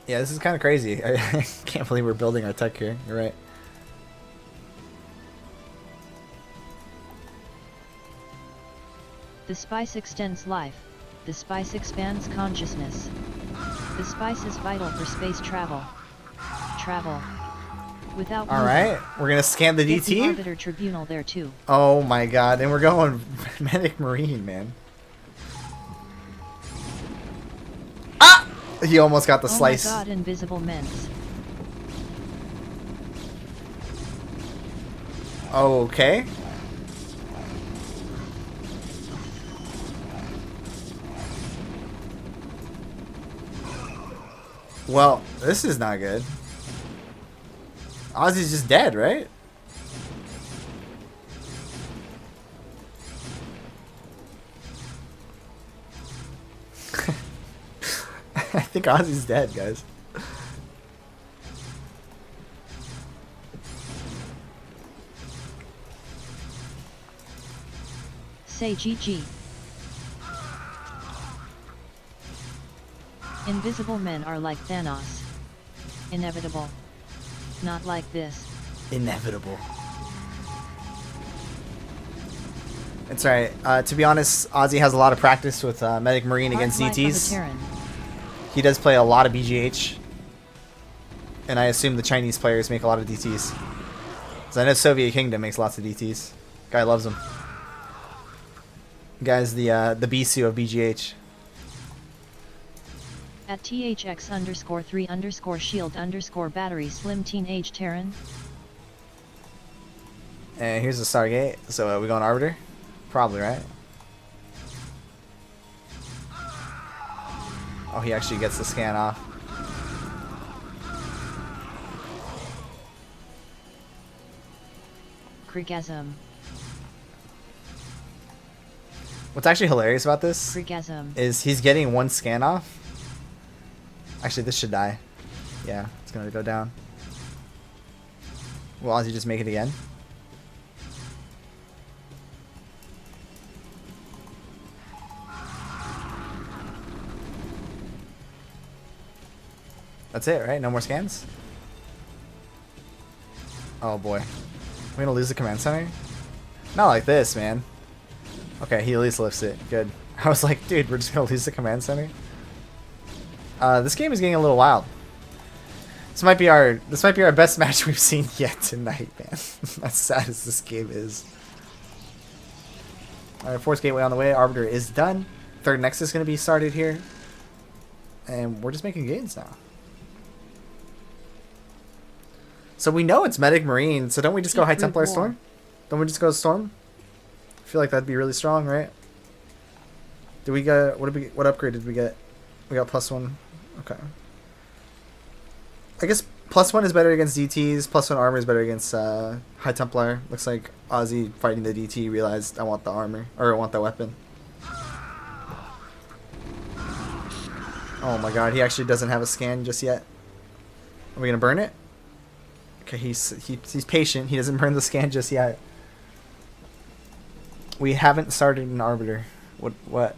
Yeah, this is kind of crazy. I can't believe we're building our tech here. You're right. The spice extends life. The spice expands consciousness. The spice is vital for space travel. Without all right, we're gonna scan the Get DT. the Arbiter Tribunal there too. Oh my god, and we're going Medic Marine, man. Ah! He almost got the slice. Oh my god, invisible mens. Okay. Well, this is not good. Ozzy's just dead, right? I think Ozzy's dead, guys. Say GG. Invisible men are like Thanos. Inevitable. Not like this. Inevitable. That's right. To be honest, Ozzy has a lot of practice with Medic Marine against Hard life of a DTs. Terran. He does play a lot of BGH. And I assume the Chinese players make a lot of DTs. Because I know Soviet Kingdom makes lots of DTs. Guy loves them. Guy's the Bisu of BGH. At THX_3_shield_battery slim teenage Terran. And here's the Stargate. So we going Arbiter? Probably, right? Oh, he actually gets the scan off. Krigasm. What's actually hilarious about this Krigasm. is he's getting one scan off. Actually, this should die. Yeah, it's going to go down. Will Ozzy just make it again? That's it, right? No more scans? Oh boy. We're going to lose the command center? Not like this, man. Okay, he at least lifts it. Good. I was like, dude, we're just going to lose the command center? This game is getting a little wild. This might be our best match we've seen yet tonight, man. As sad as this game is. Alright, Force Gateway on the way. Arbiter is done. Third Nexus is going to be started here. And we're just making gains now. So we know it's Medic Marine, so don't we just go High Templar Storm? Don't we just go Storm? I feel like that'd be really strong, right? Did we get... What upgrade did we get? We got +1. Okay. I guess +1 is better against DTs. +1 armor is better against High Templar. Looks like Azhi fighting the DT realized I want the armor. Or I want the weapon. Oh my god, he actually doesn't have a scan just yet. Are we gonna burn it? Okay, he's patient. He doesn't burn the scan just yet. We haven't started an Arbiter. What?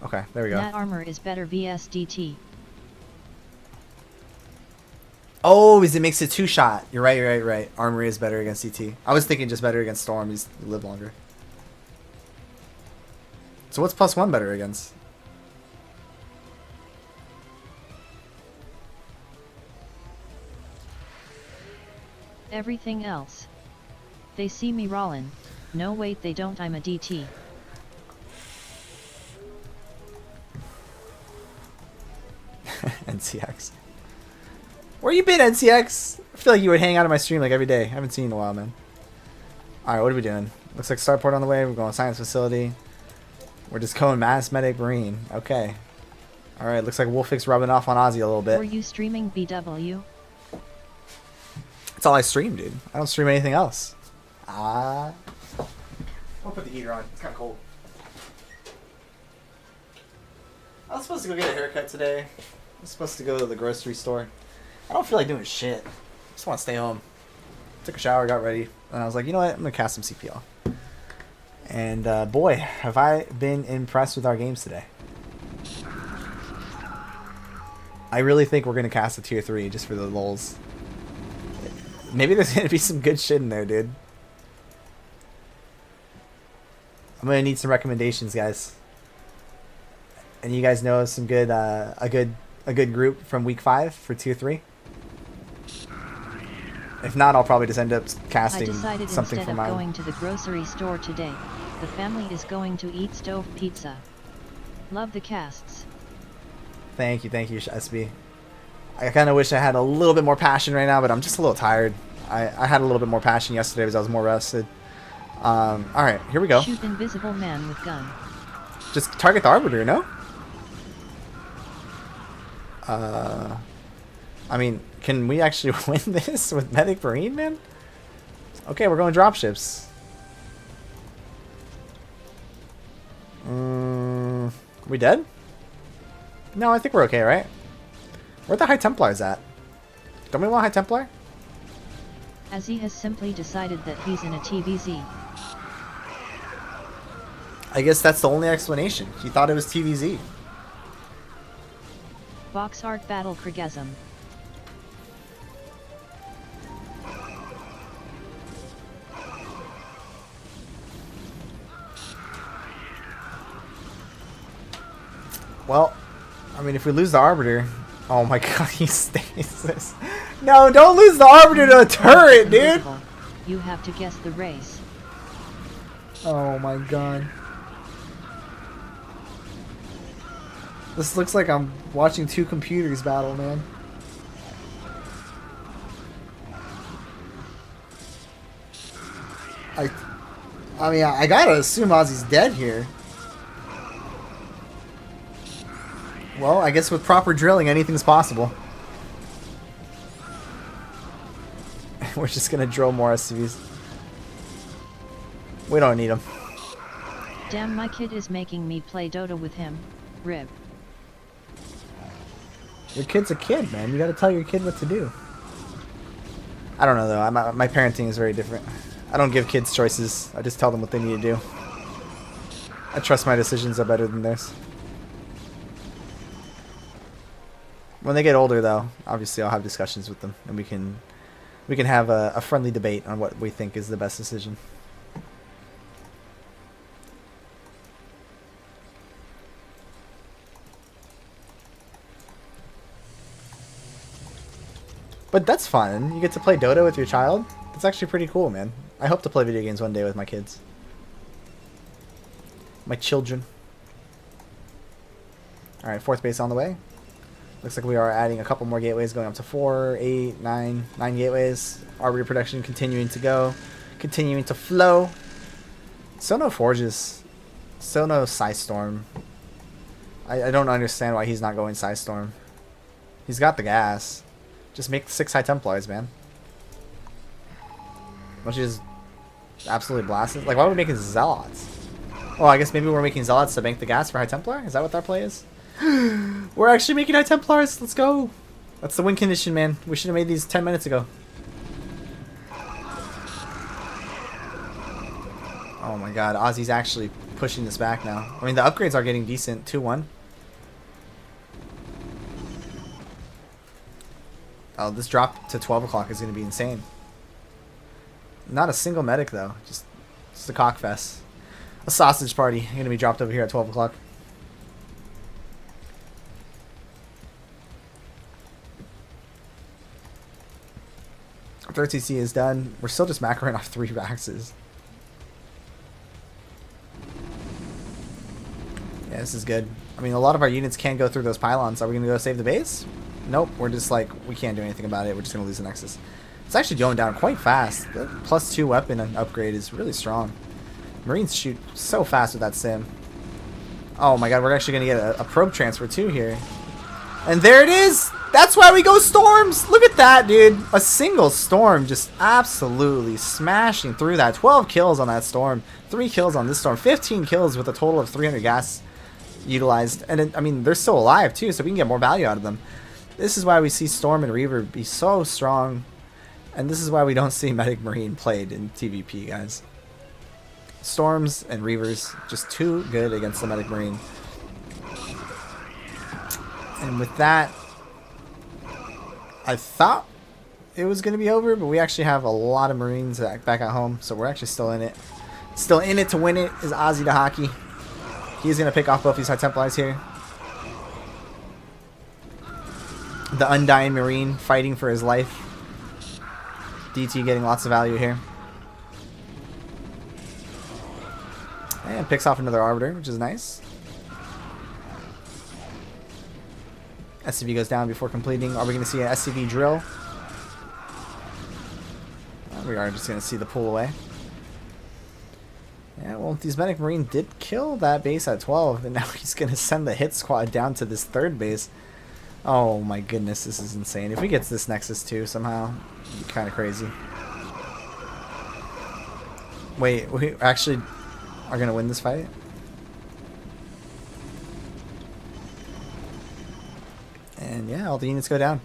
Okay, there we go. That armor is better vs DT. Oh, it makes it 2-shot. You're right. Armory is better against DT. I was thinking just better against Storm. He's live longer. So what's +1 better against? Everything else. They see me rollin'. No wait they don't, I'm a DT. NCX. Where you been, NCX? I feel like you would hang out on my stream like every day. I haven't seen you in a while, man. Alright, what are we doing? Looks like Starport on the way. We're going Science Facility. We're just going Mass Medic Marine. Okay. Alright, looks like Wolfix rubbing off on Azhi a little bit. Were you streaming BW? That's all I stream, dude. I don't stream anything else. I'll put the heater on. It's kind of cold. I was supposed to go get a haircut today. I was supposed to go to the grocery store. I don't feel like doing shit. I just want to stay home. Took a shower, got ready, and I was like, you know what? I'm going to cast some CPL. And boy, have I been impressed with our games today. I really think we're going to cast a tier 3 just for the lulz. Maybe there's going to be some good shit in there, dude. I'm going to need some recommendations, guys. And you guys know some good, a good group from week 5 for tier 3? If not, I'll probably just end up casting something from mine. I decided instead of going to the grocery store today, the family is going to eat stove pizza. Love the casts. Thank you, SB. I kind of wish I had a little bit more passion right now, but I'm just a little tired. I had a little bit more passion yesterday because I was more rested. Alright, here we go. Shoot invisible man with gun. Just target the Arbiter, no? I mean, can we actually win this with Medic Marine, man? Okay, we're going dropships. We dead? No, I think we're okay, right? Where the High Templars at? Don't we want High Templar? Azhi has simply decided that he's in a TVZ. I guess that's the only explanation. He thought it was TVZ. Box art battle Krigasm. Well, I mean, if we lose the Arbiter... Oh my god, he stays this. No, don't lose the Arbiter to a turret, dude! You have to guess the race. Oh my god. This looks like I'm watching two computers battle, man. I mean, I gotta assume Ozzy's dead here. Well, I guess with proper drilling, anything's possible. We're just gonna drill more SCVs. We don't need them. Damn, my kid is making me play Dota with him. Rib. Your kid's a kid, man. You gotta tell your kid what to do. I don't know, though. My parenting is very different. I don't give kids choices. I just tell them what they need to do. I trust my decisions are better than theirs. When they get older, though, obviously I'll have discussions with them, and we can have a friendly debate on what we think is the best decision. But that's fun. You get to play Dota with your child. That's actually pretty cool, man. I hope to play video games one day with my kids. My children. Alright, 4th base on the way. Looks like we are adding a couple more gateways, going up to 4, 8, 9 gateways. Arbiter production continuing to go. Continuing to flow. Still no Forges. Still no Psystorm. I don't understand why he's not going Psystorm. He's got the gas. Just make 6 High Templars, man. Don't you just absolutely blast it? Like, why are we making Zealots? Oh, I guess maybe we're making Zealots to bank the gas for High Templar? Is that what our play is? We're actually making High Templars. Let's go. That's the win condition, man. We should have made these 10 minutes ago. Oh my god, Azhi's actually pushing this back now. I mean, the upgrades are getting decent. 2-1. Oh, this drop to 12 o'clock is going to be insane. Not a single medic, though. Just a cockfest. A sausage party going to be dropped over here at 12 o'clock. Third TC is done. We're still just macroing off 3 Baxes. Yeah, this is good. I mean, a lot of our units can go through those pylons. Are we going to go save the base? Nope. We're just like, we can't do anything about it. We're just going to lose the Nexus. It's actually going down quite fast. The +2 weapon upgrade is really strong. Marines shoot so fast with that sim. Oh my god, we're actually going to get a probe transfer too here. And there it is! That's why we go Storms! Look at that, dude! A single Storm just absolutely smashing through that. 12 kills on that Storm. 3 kills on this Storm. 15 kills with a total of 300 gas utilized. And I mean, they're still alive too, so we can get more value out of them. This is why we see Storm and Reaver be so strong. And this is why we don't see Medic Marine played in TVP, guys. Storms and Reavers, just too good against the Medic Marine. And with that, I thought it was going to be over, but we actually have a lot of Marines back at home, so we're actually still in it. Still in it to win it is Azhi Dahaki. He's going to pick off both these High Templars here. The Undying Marine fighting for his life. DT getting lots of value here. And picks off another Arbiter, which is nice. SCV goes down before completing. Are we going to see an SCV drill? We are just going to see the pull away. Yeah, well, these Medic Marine did kill that base at 12, and now he's going to send the hit squad down to this 3rd base. Oh my goodness, this is insane. If we get this Nexus too somehow, it'd be kind of crazy. Wait, we actually are going to win this fight? And yeah, all the units go down.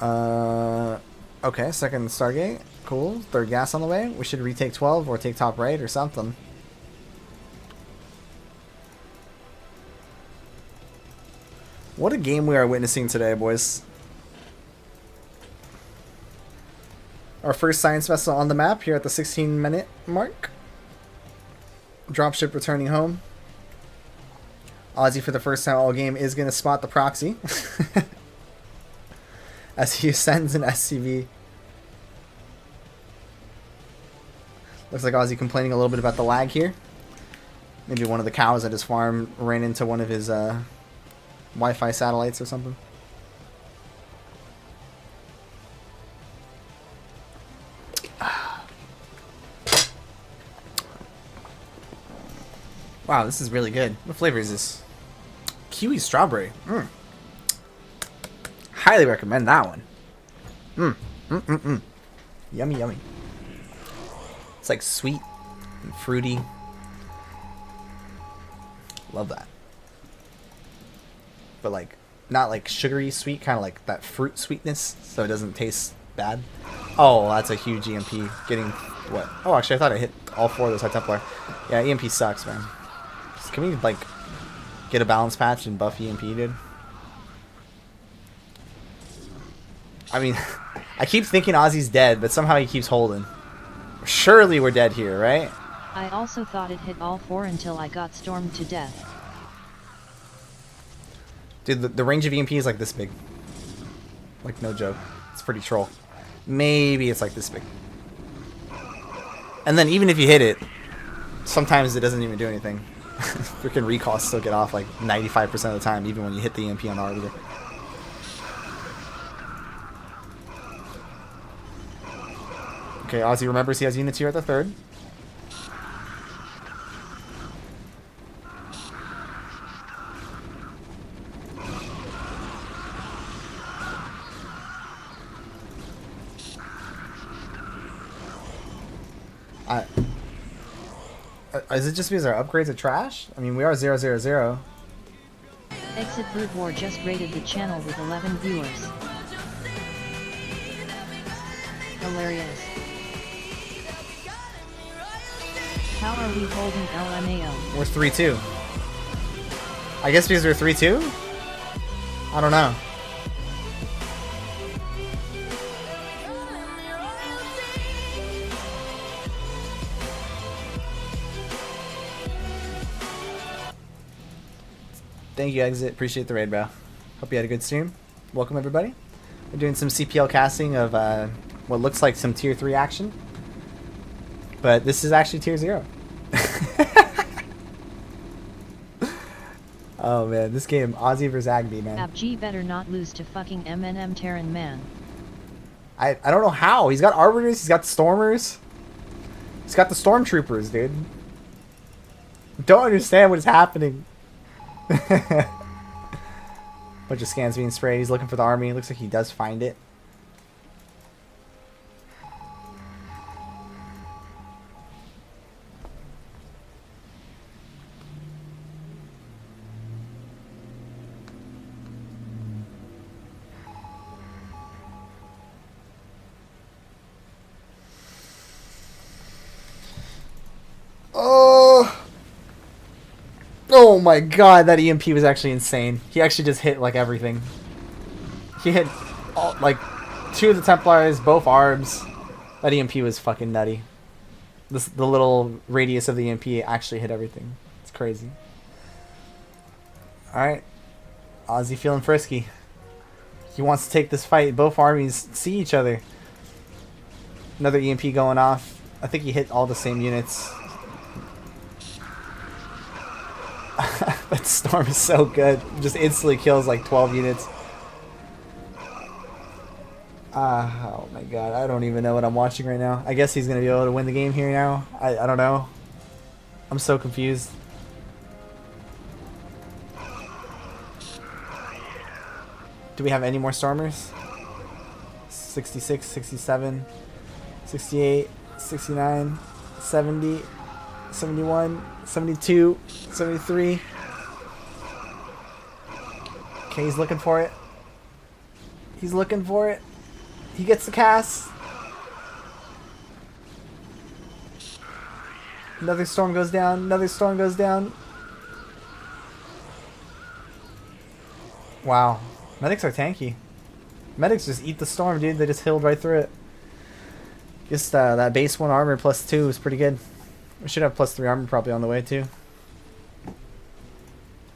Okay, 2nd Stargate. Cool. 3rd gas on the way. We should retake 12 or take top right or something. What a game we are witnessing today, boys. Our first science vessel on the map here at the 16-minute mark. Dropship returning home. Azhi, for the first time all game, is going to spot the proxy. As he sends an SCV. Looks like Azhi complaining a little bit about the lag here. Maybe one of the cows at his farm ran into one of his Wi-Fi satellites or something. Wow, this is really good. What flavor is this? Kiwi strawberry. Highly recommend that one. Yummy, yummy. It's like sweet and fruity. Love that. But like, not like sugary sweet, kind of like that fruit sweetness, so it doesn't taste bad. Oh, that's a huge EMP. Getting what? Oh, actually, I thought I hit all 4 of those High Templar. Yeah, EMP sucks, man. Can we like get a balance patch and buff EMP, dude? I mean, I keep thinking Ozzy's dead, but somehow he keeps holding. Surely we're dead here, right? I also thought it hit all 4 until I got stormed to death. Dude, the range of EMP is like this big. Like, no joke. It's pretty troll. Maybe it's like this big. And then even if you hit it, sometimes it doesn't even do anything. Freaking recalls still get off like 95% of the time, even when you hit the EMP on the Arbiter. Okay, Azhi remembers he has units here at the 3rd. Is it just because our upgrades are trash? I mean, we are 000. Exit Brood War just rated the channel with 11 viewers. Hilarious. How are we holding LMAO? We're 3-2. I guess because we're 3-2? I don't know. Thank you, Exit. Appreciate the raid, bro. Hope you had a good stream. Welcome, everybody. We're doing some CPL casting of what looks like some Tier 3 action. But this is actually Tier 0. Oh, man. This game, Azhi vs. Abgee, man. Abgee better not lose to fucking MNM Terran, man. I don't know how. He's got Arbiters. He's got Stormers. He's got the Stormtroopers, dude. Don't understand what is happening. Bunch of scans being sprayed. He's looking for the army. Looks like he does find it. Oh my god, that EMP was actually insane. He actually just hit like everything. He hit all, like 2 of the Templars, both ARBs. That EMP was fucking nutty. The little radius of the EMP actually hit everything. It's crazy. Alright. Azhi feeling frisky. He wants to take this fight. Both armies see each other. Another EMP going off. I think he hit all the same units. That Storm is so good. Just instantly kills like 12 units. Oh my god. I don't even know what I'm watching right now. I guess he's going to be able to win the game here now. I don't know. I'm so confused. Do we have any more Stormers? 66, 67, 68, 69, 70, 71, 72, 73. Okay, he's looking for it. He's looking for it. He gets the cast. Another storm goes down. Another storm goes down. Wow. Medics are tanky. Medics just eat the storm, dude. They just healed right through it. Just that base 1 armor plus 2 is pretty good. We should have plus 3 armor probably on the way too.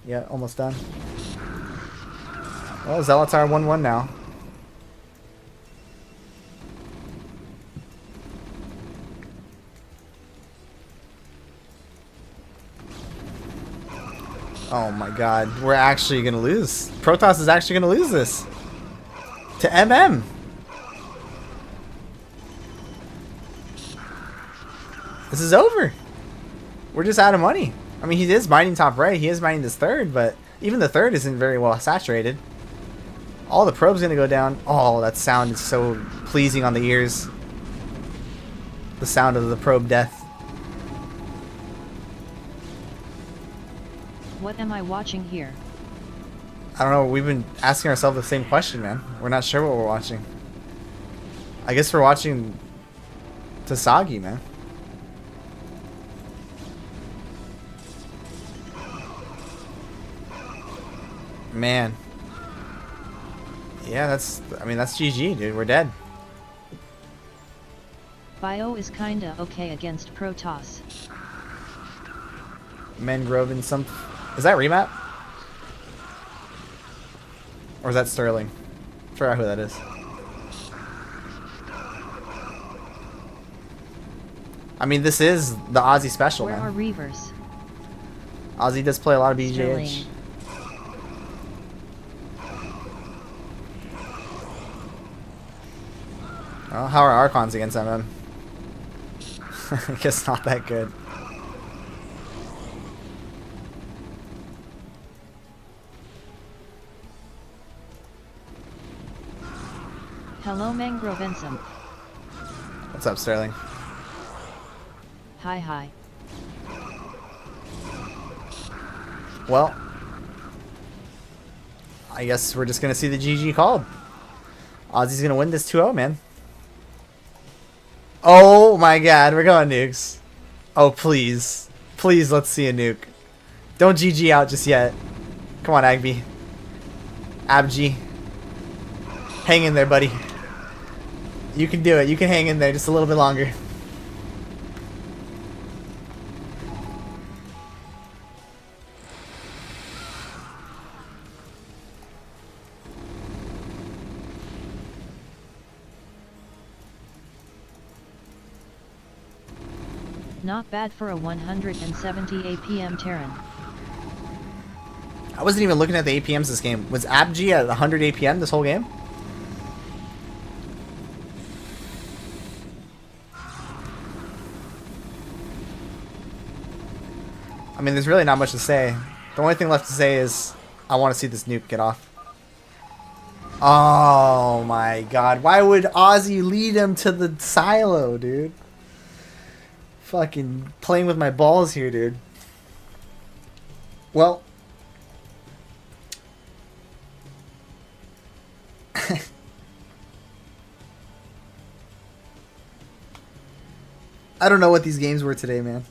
Yeah, almost done. Well, Zealots are 1-1 now. Oh my god, we're actually gonna lose. Protoss is actually gonna lose this. To MM. This is over. We're just out of money. I mean, he is mining top right. He is mining this 3rd, but even the 3rd isn't very well saturated. All the probes gonna go down. Oh, that sound is so pleasing on the ears. The sound of the probe death. What am I watching here? I don't know. We've been asking ourselves the same question, man. We're not sure what we're watching. I guess we're watching Tasagi, man. Man. Yeah, that's GG, dude. We're dead. Bio is kinda okay against Protoss. Mangrove and some... Is that remap? Or is that Sterling? I forgot who that is. I mean, this is the Aussie special, Where man. are Reavers? Azhi does play a lot of BJH. Sterling. Well, how are Archons against MM? I guess not that good. Hello Mangrove Ensom. What's up, Sterling? Hi hi. Well, I guess we're just going to see the GG called. Ozzy's going to win this 2-0, man. Oh my god, we're going nukes. Oh, please. Please, let's see a nuke. Don't GG out just yet. Come on, Abgee. Abgee. Hang in there, buddy. You can do it. You can hang in there just a little bit longer. Not bad for a 170 APM Terran. I wasn't even looking at the APMs this game. Was Abgee at 100 APM this whole game? I mean, there's really not much to say. The only thing left to say is I want to see this nuke get off. Oh my god. Why would Ozzy lead him to the silo, dude? Fucking playing with my balls here, dude. Well. I don't know what these games were today, man.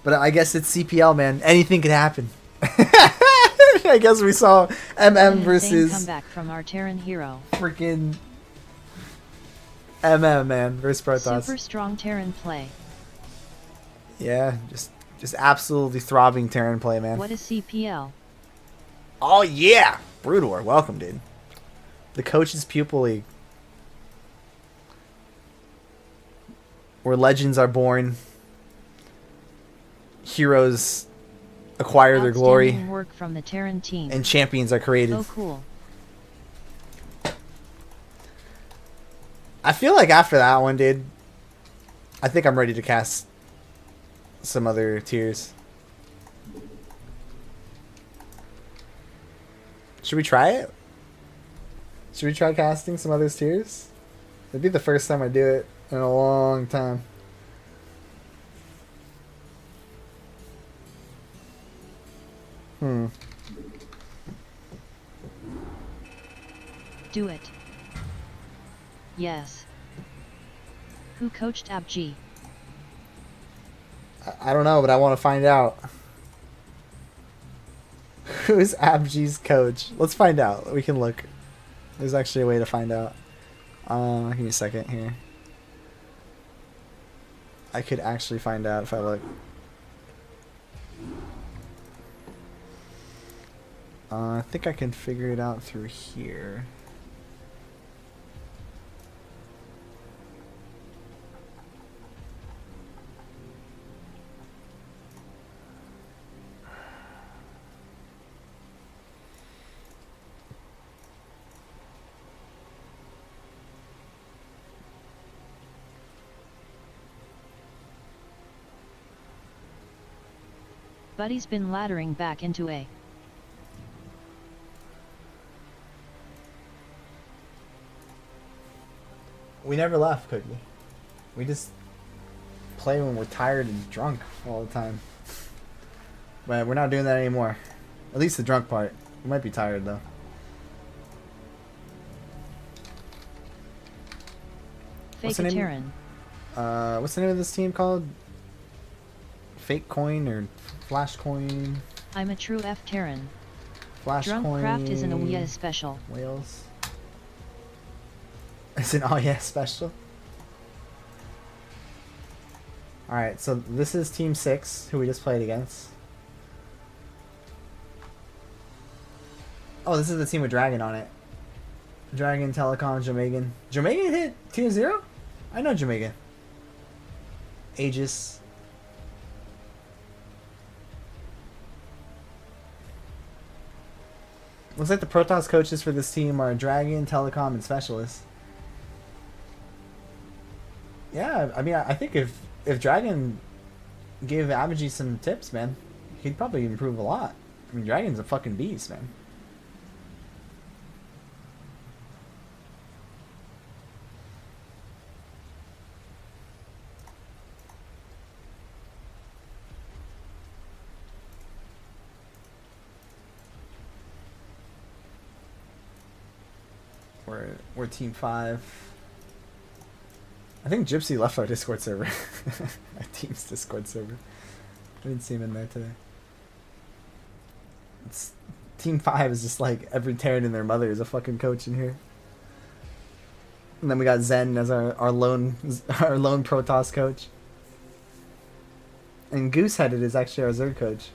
But I guess it's CPL, man. Anything could happen. I guess we saw MM versus comeback from our Terran hero. Freaking MM, man, versus Protoss. Super strong Terran play. Yeah, just absolutely throbbing Terran play, man. What is CPL? Oh yeah, Broodwar, welcome, dude. The Coach-Pupil League, where legends are born, heroes acquire their glory, work from the Terran team, and champions are created. Oh, cool. I feel like after that one, dude, I think I'm ready to cast some other tiers. Should we try it? Should we try casting some other tiers? It'd be the first time I do it in a long time. Do it. Yes. Who coached Abgee? I don't know, but I want to find out. Who's Abgee's coach? Let's find out. We can look. There's actually a way to find out. Give me a second here. I could actually find out if I look. I think I can figure it out through here. Buddy's been laddering back into A. We never left, Cookie. We just play when we're tired and drunk all the time. But we're not doing that anymore. At least the drunk part. We might be tired though. Fake Terran. What's the name of this team called? Fake Coin or FlashCoin? I'm a true F Terran. FlashCoin. Drunkcraft is an Ouya special. Wales. It's an oh yeah special. Alright, so this is Team 6, who we just played against. Oh, this is the team with Dragon on it. Dragon, Telecom, Jamagan. Jamagan hit Tier 0? I know Jamagan. Aegis. Looks like the Protoss coaches for this team are Dragon, Telecom, and Specialist. Yeah, I mean, I think if Dragon gave Abgee some tips, man, he'd probably improve a lot. I mean, Dragon's a fucking beast, man. We're team 5. I think Gypsy left our Discord server. Our team's Discord server. I didn't see him in there today. It's, team 5 is just like every Terran and their mother is a fucking coach in here. And then we got Zen as our lone Protoss coach. And Gooseheaded is actually our Zerg coach.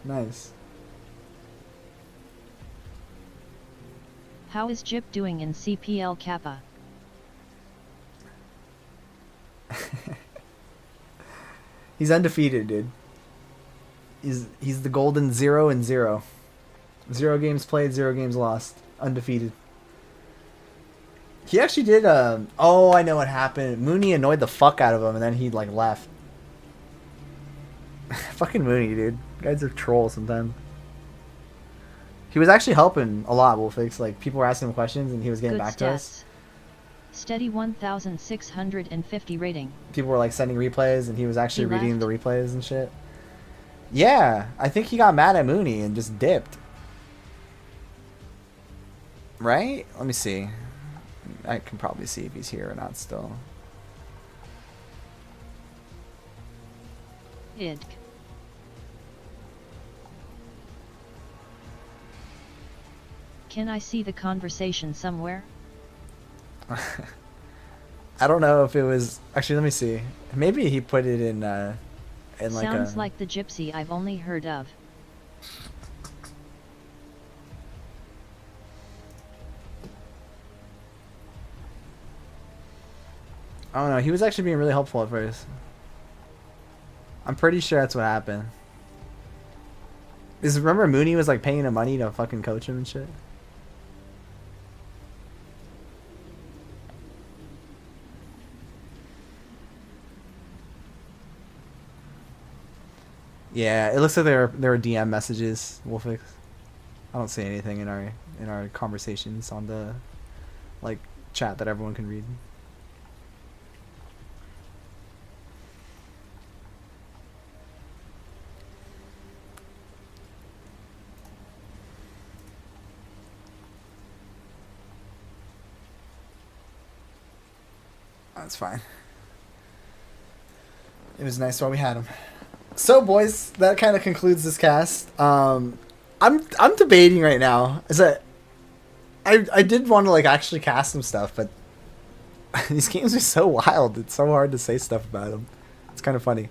Nice. How is Jip doing in CPL Kappa? He's undefeated, dude. He's the golden 0-0. 0 games played, 0 games lost. Undefeated. He actually did, oh, I know what happened. Mooney annoyed the fuck out of him, and then he, like, left. Fucking Mooney, dude. Guys are trolls sometimes. He was actually helping a lot, Wolfix. Like, people were asking him questions, and he was getting Good back stats. to us. Steady 1,650 rating. People were, like, sending replays, and he was actually He reading left? the replays and shit. Yeah, I think he got mad at Mooney and just dipped. Right? Let me see. I can probably see if he's here or not still. Idk. Can I see the conversation somewhere? I don't know if it was... Actually, let me see. Maybe he put it in like Sounds like the gypsy I've only heard of. I don't know. He was actually being really helpful at first. I'm pretty sure that's what happened. Remember Mooney was like paying him money to fucking coach him and shit? Yeah, it looks like there were DM messages, Wolfix. I don't see anything in our conversations on the like chat that everyone can read. That's fine. It was nice while we had him. So, boys, that kind of concludes this cast. I'm debating right now. Is that I did want to like actually cast some stuff, but these games are so wild. It's so hard to say stuff about them. It's kind of funny.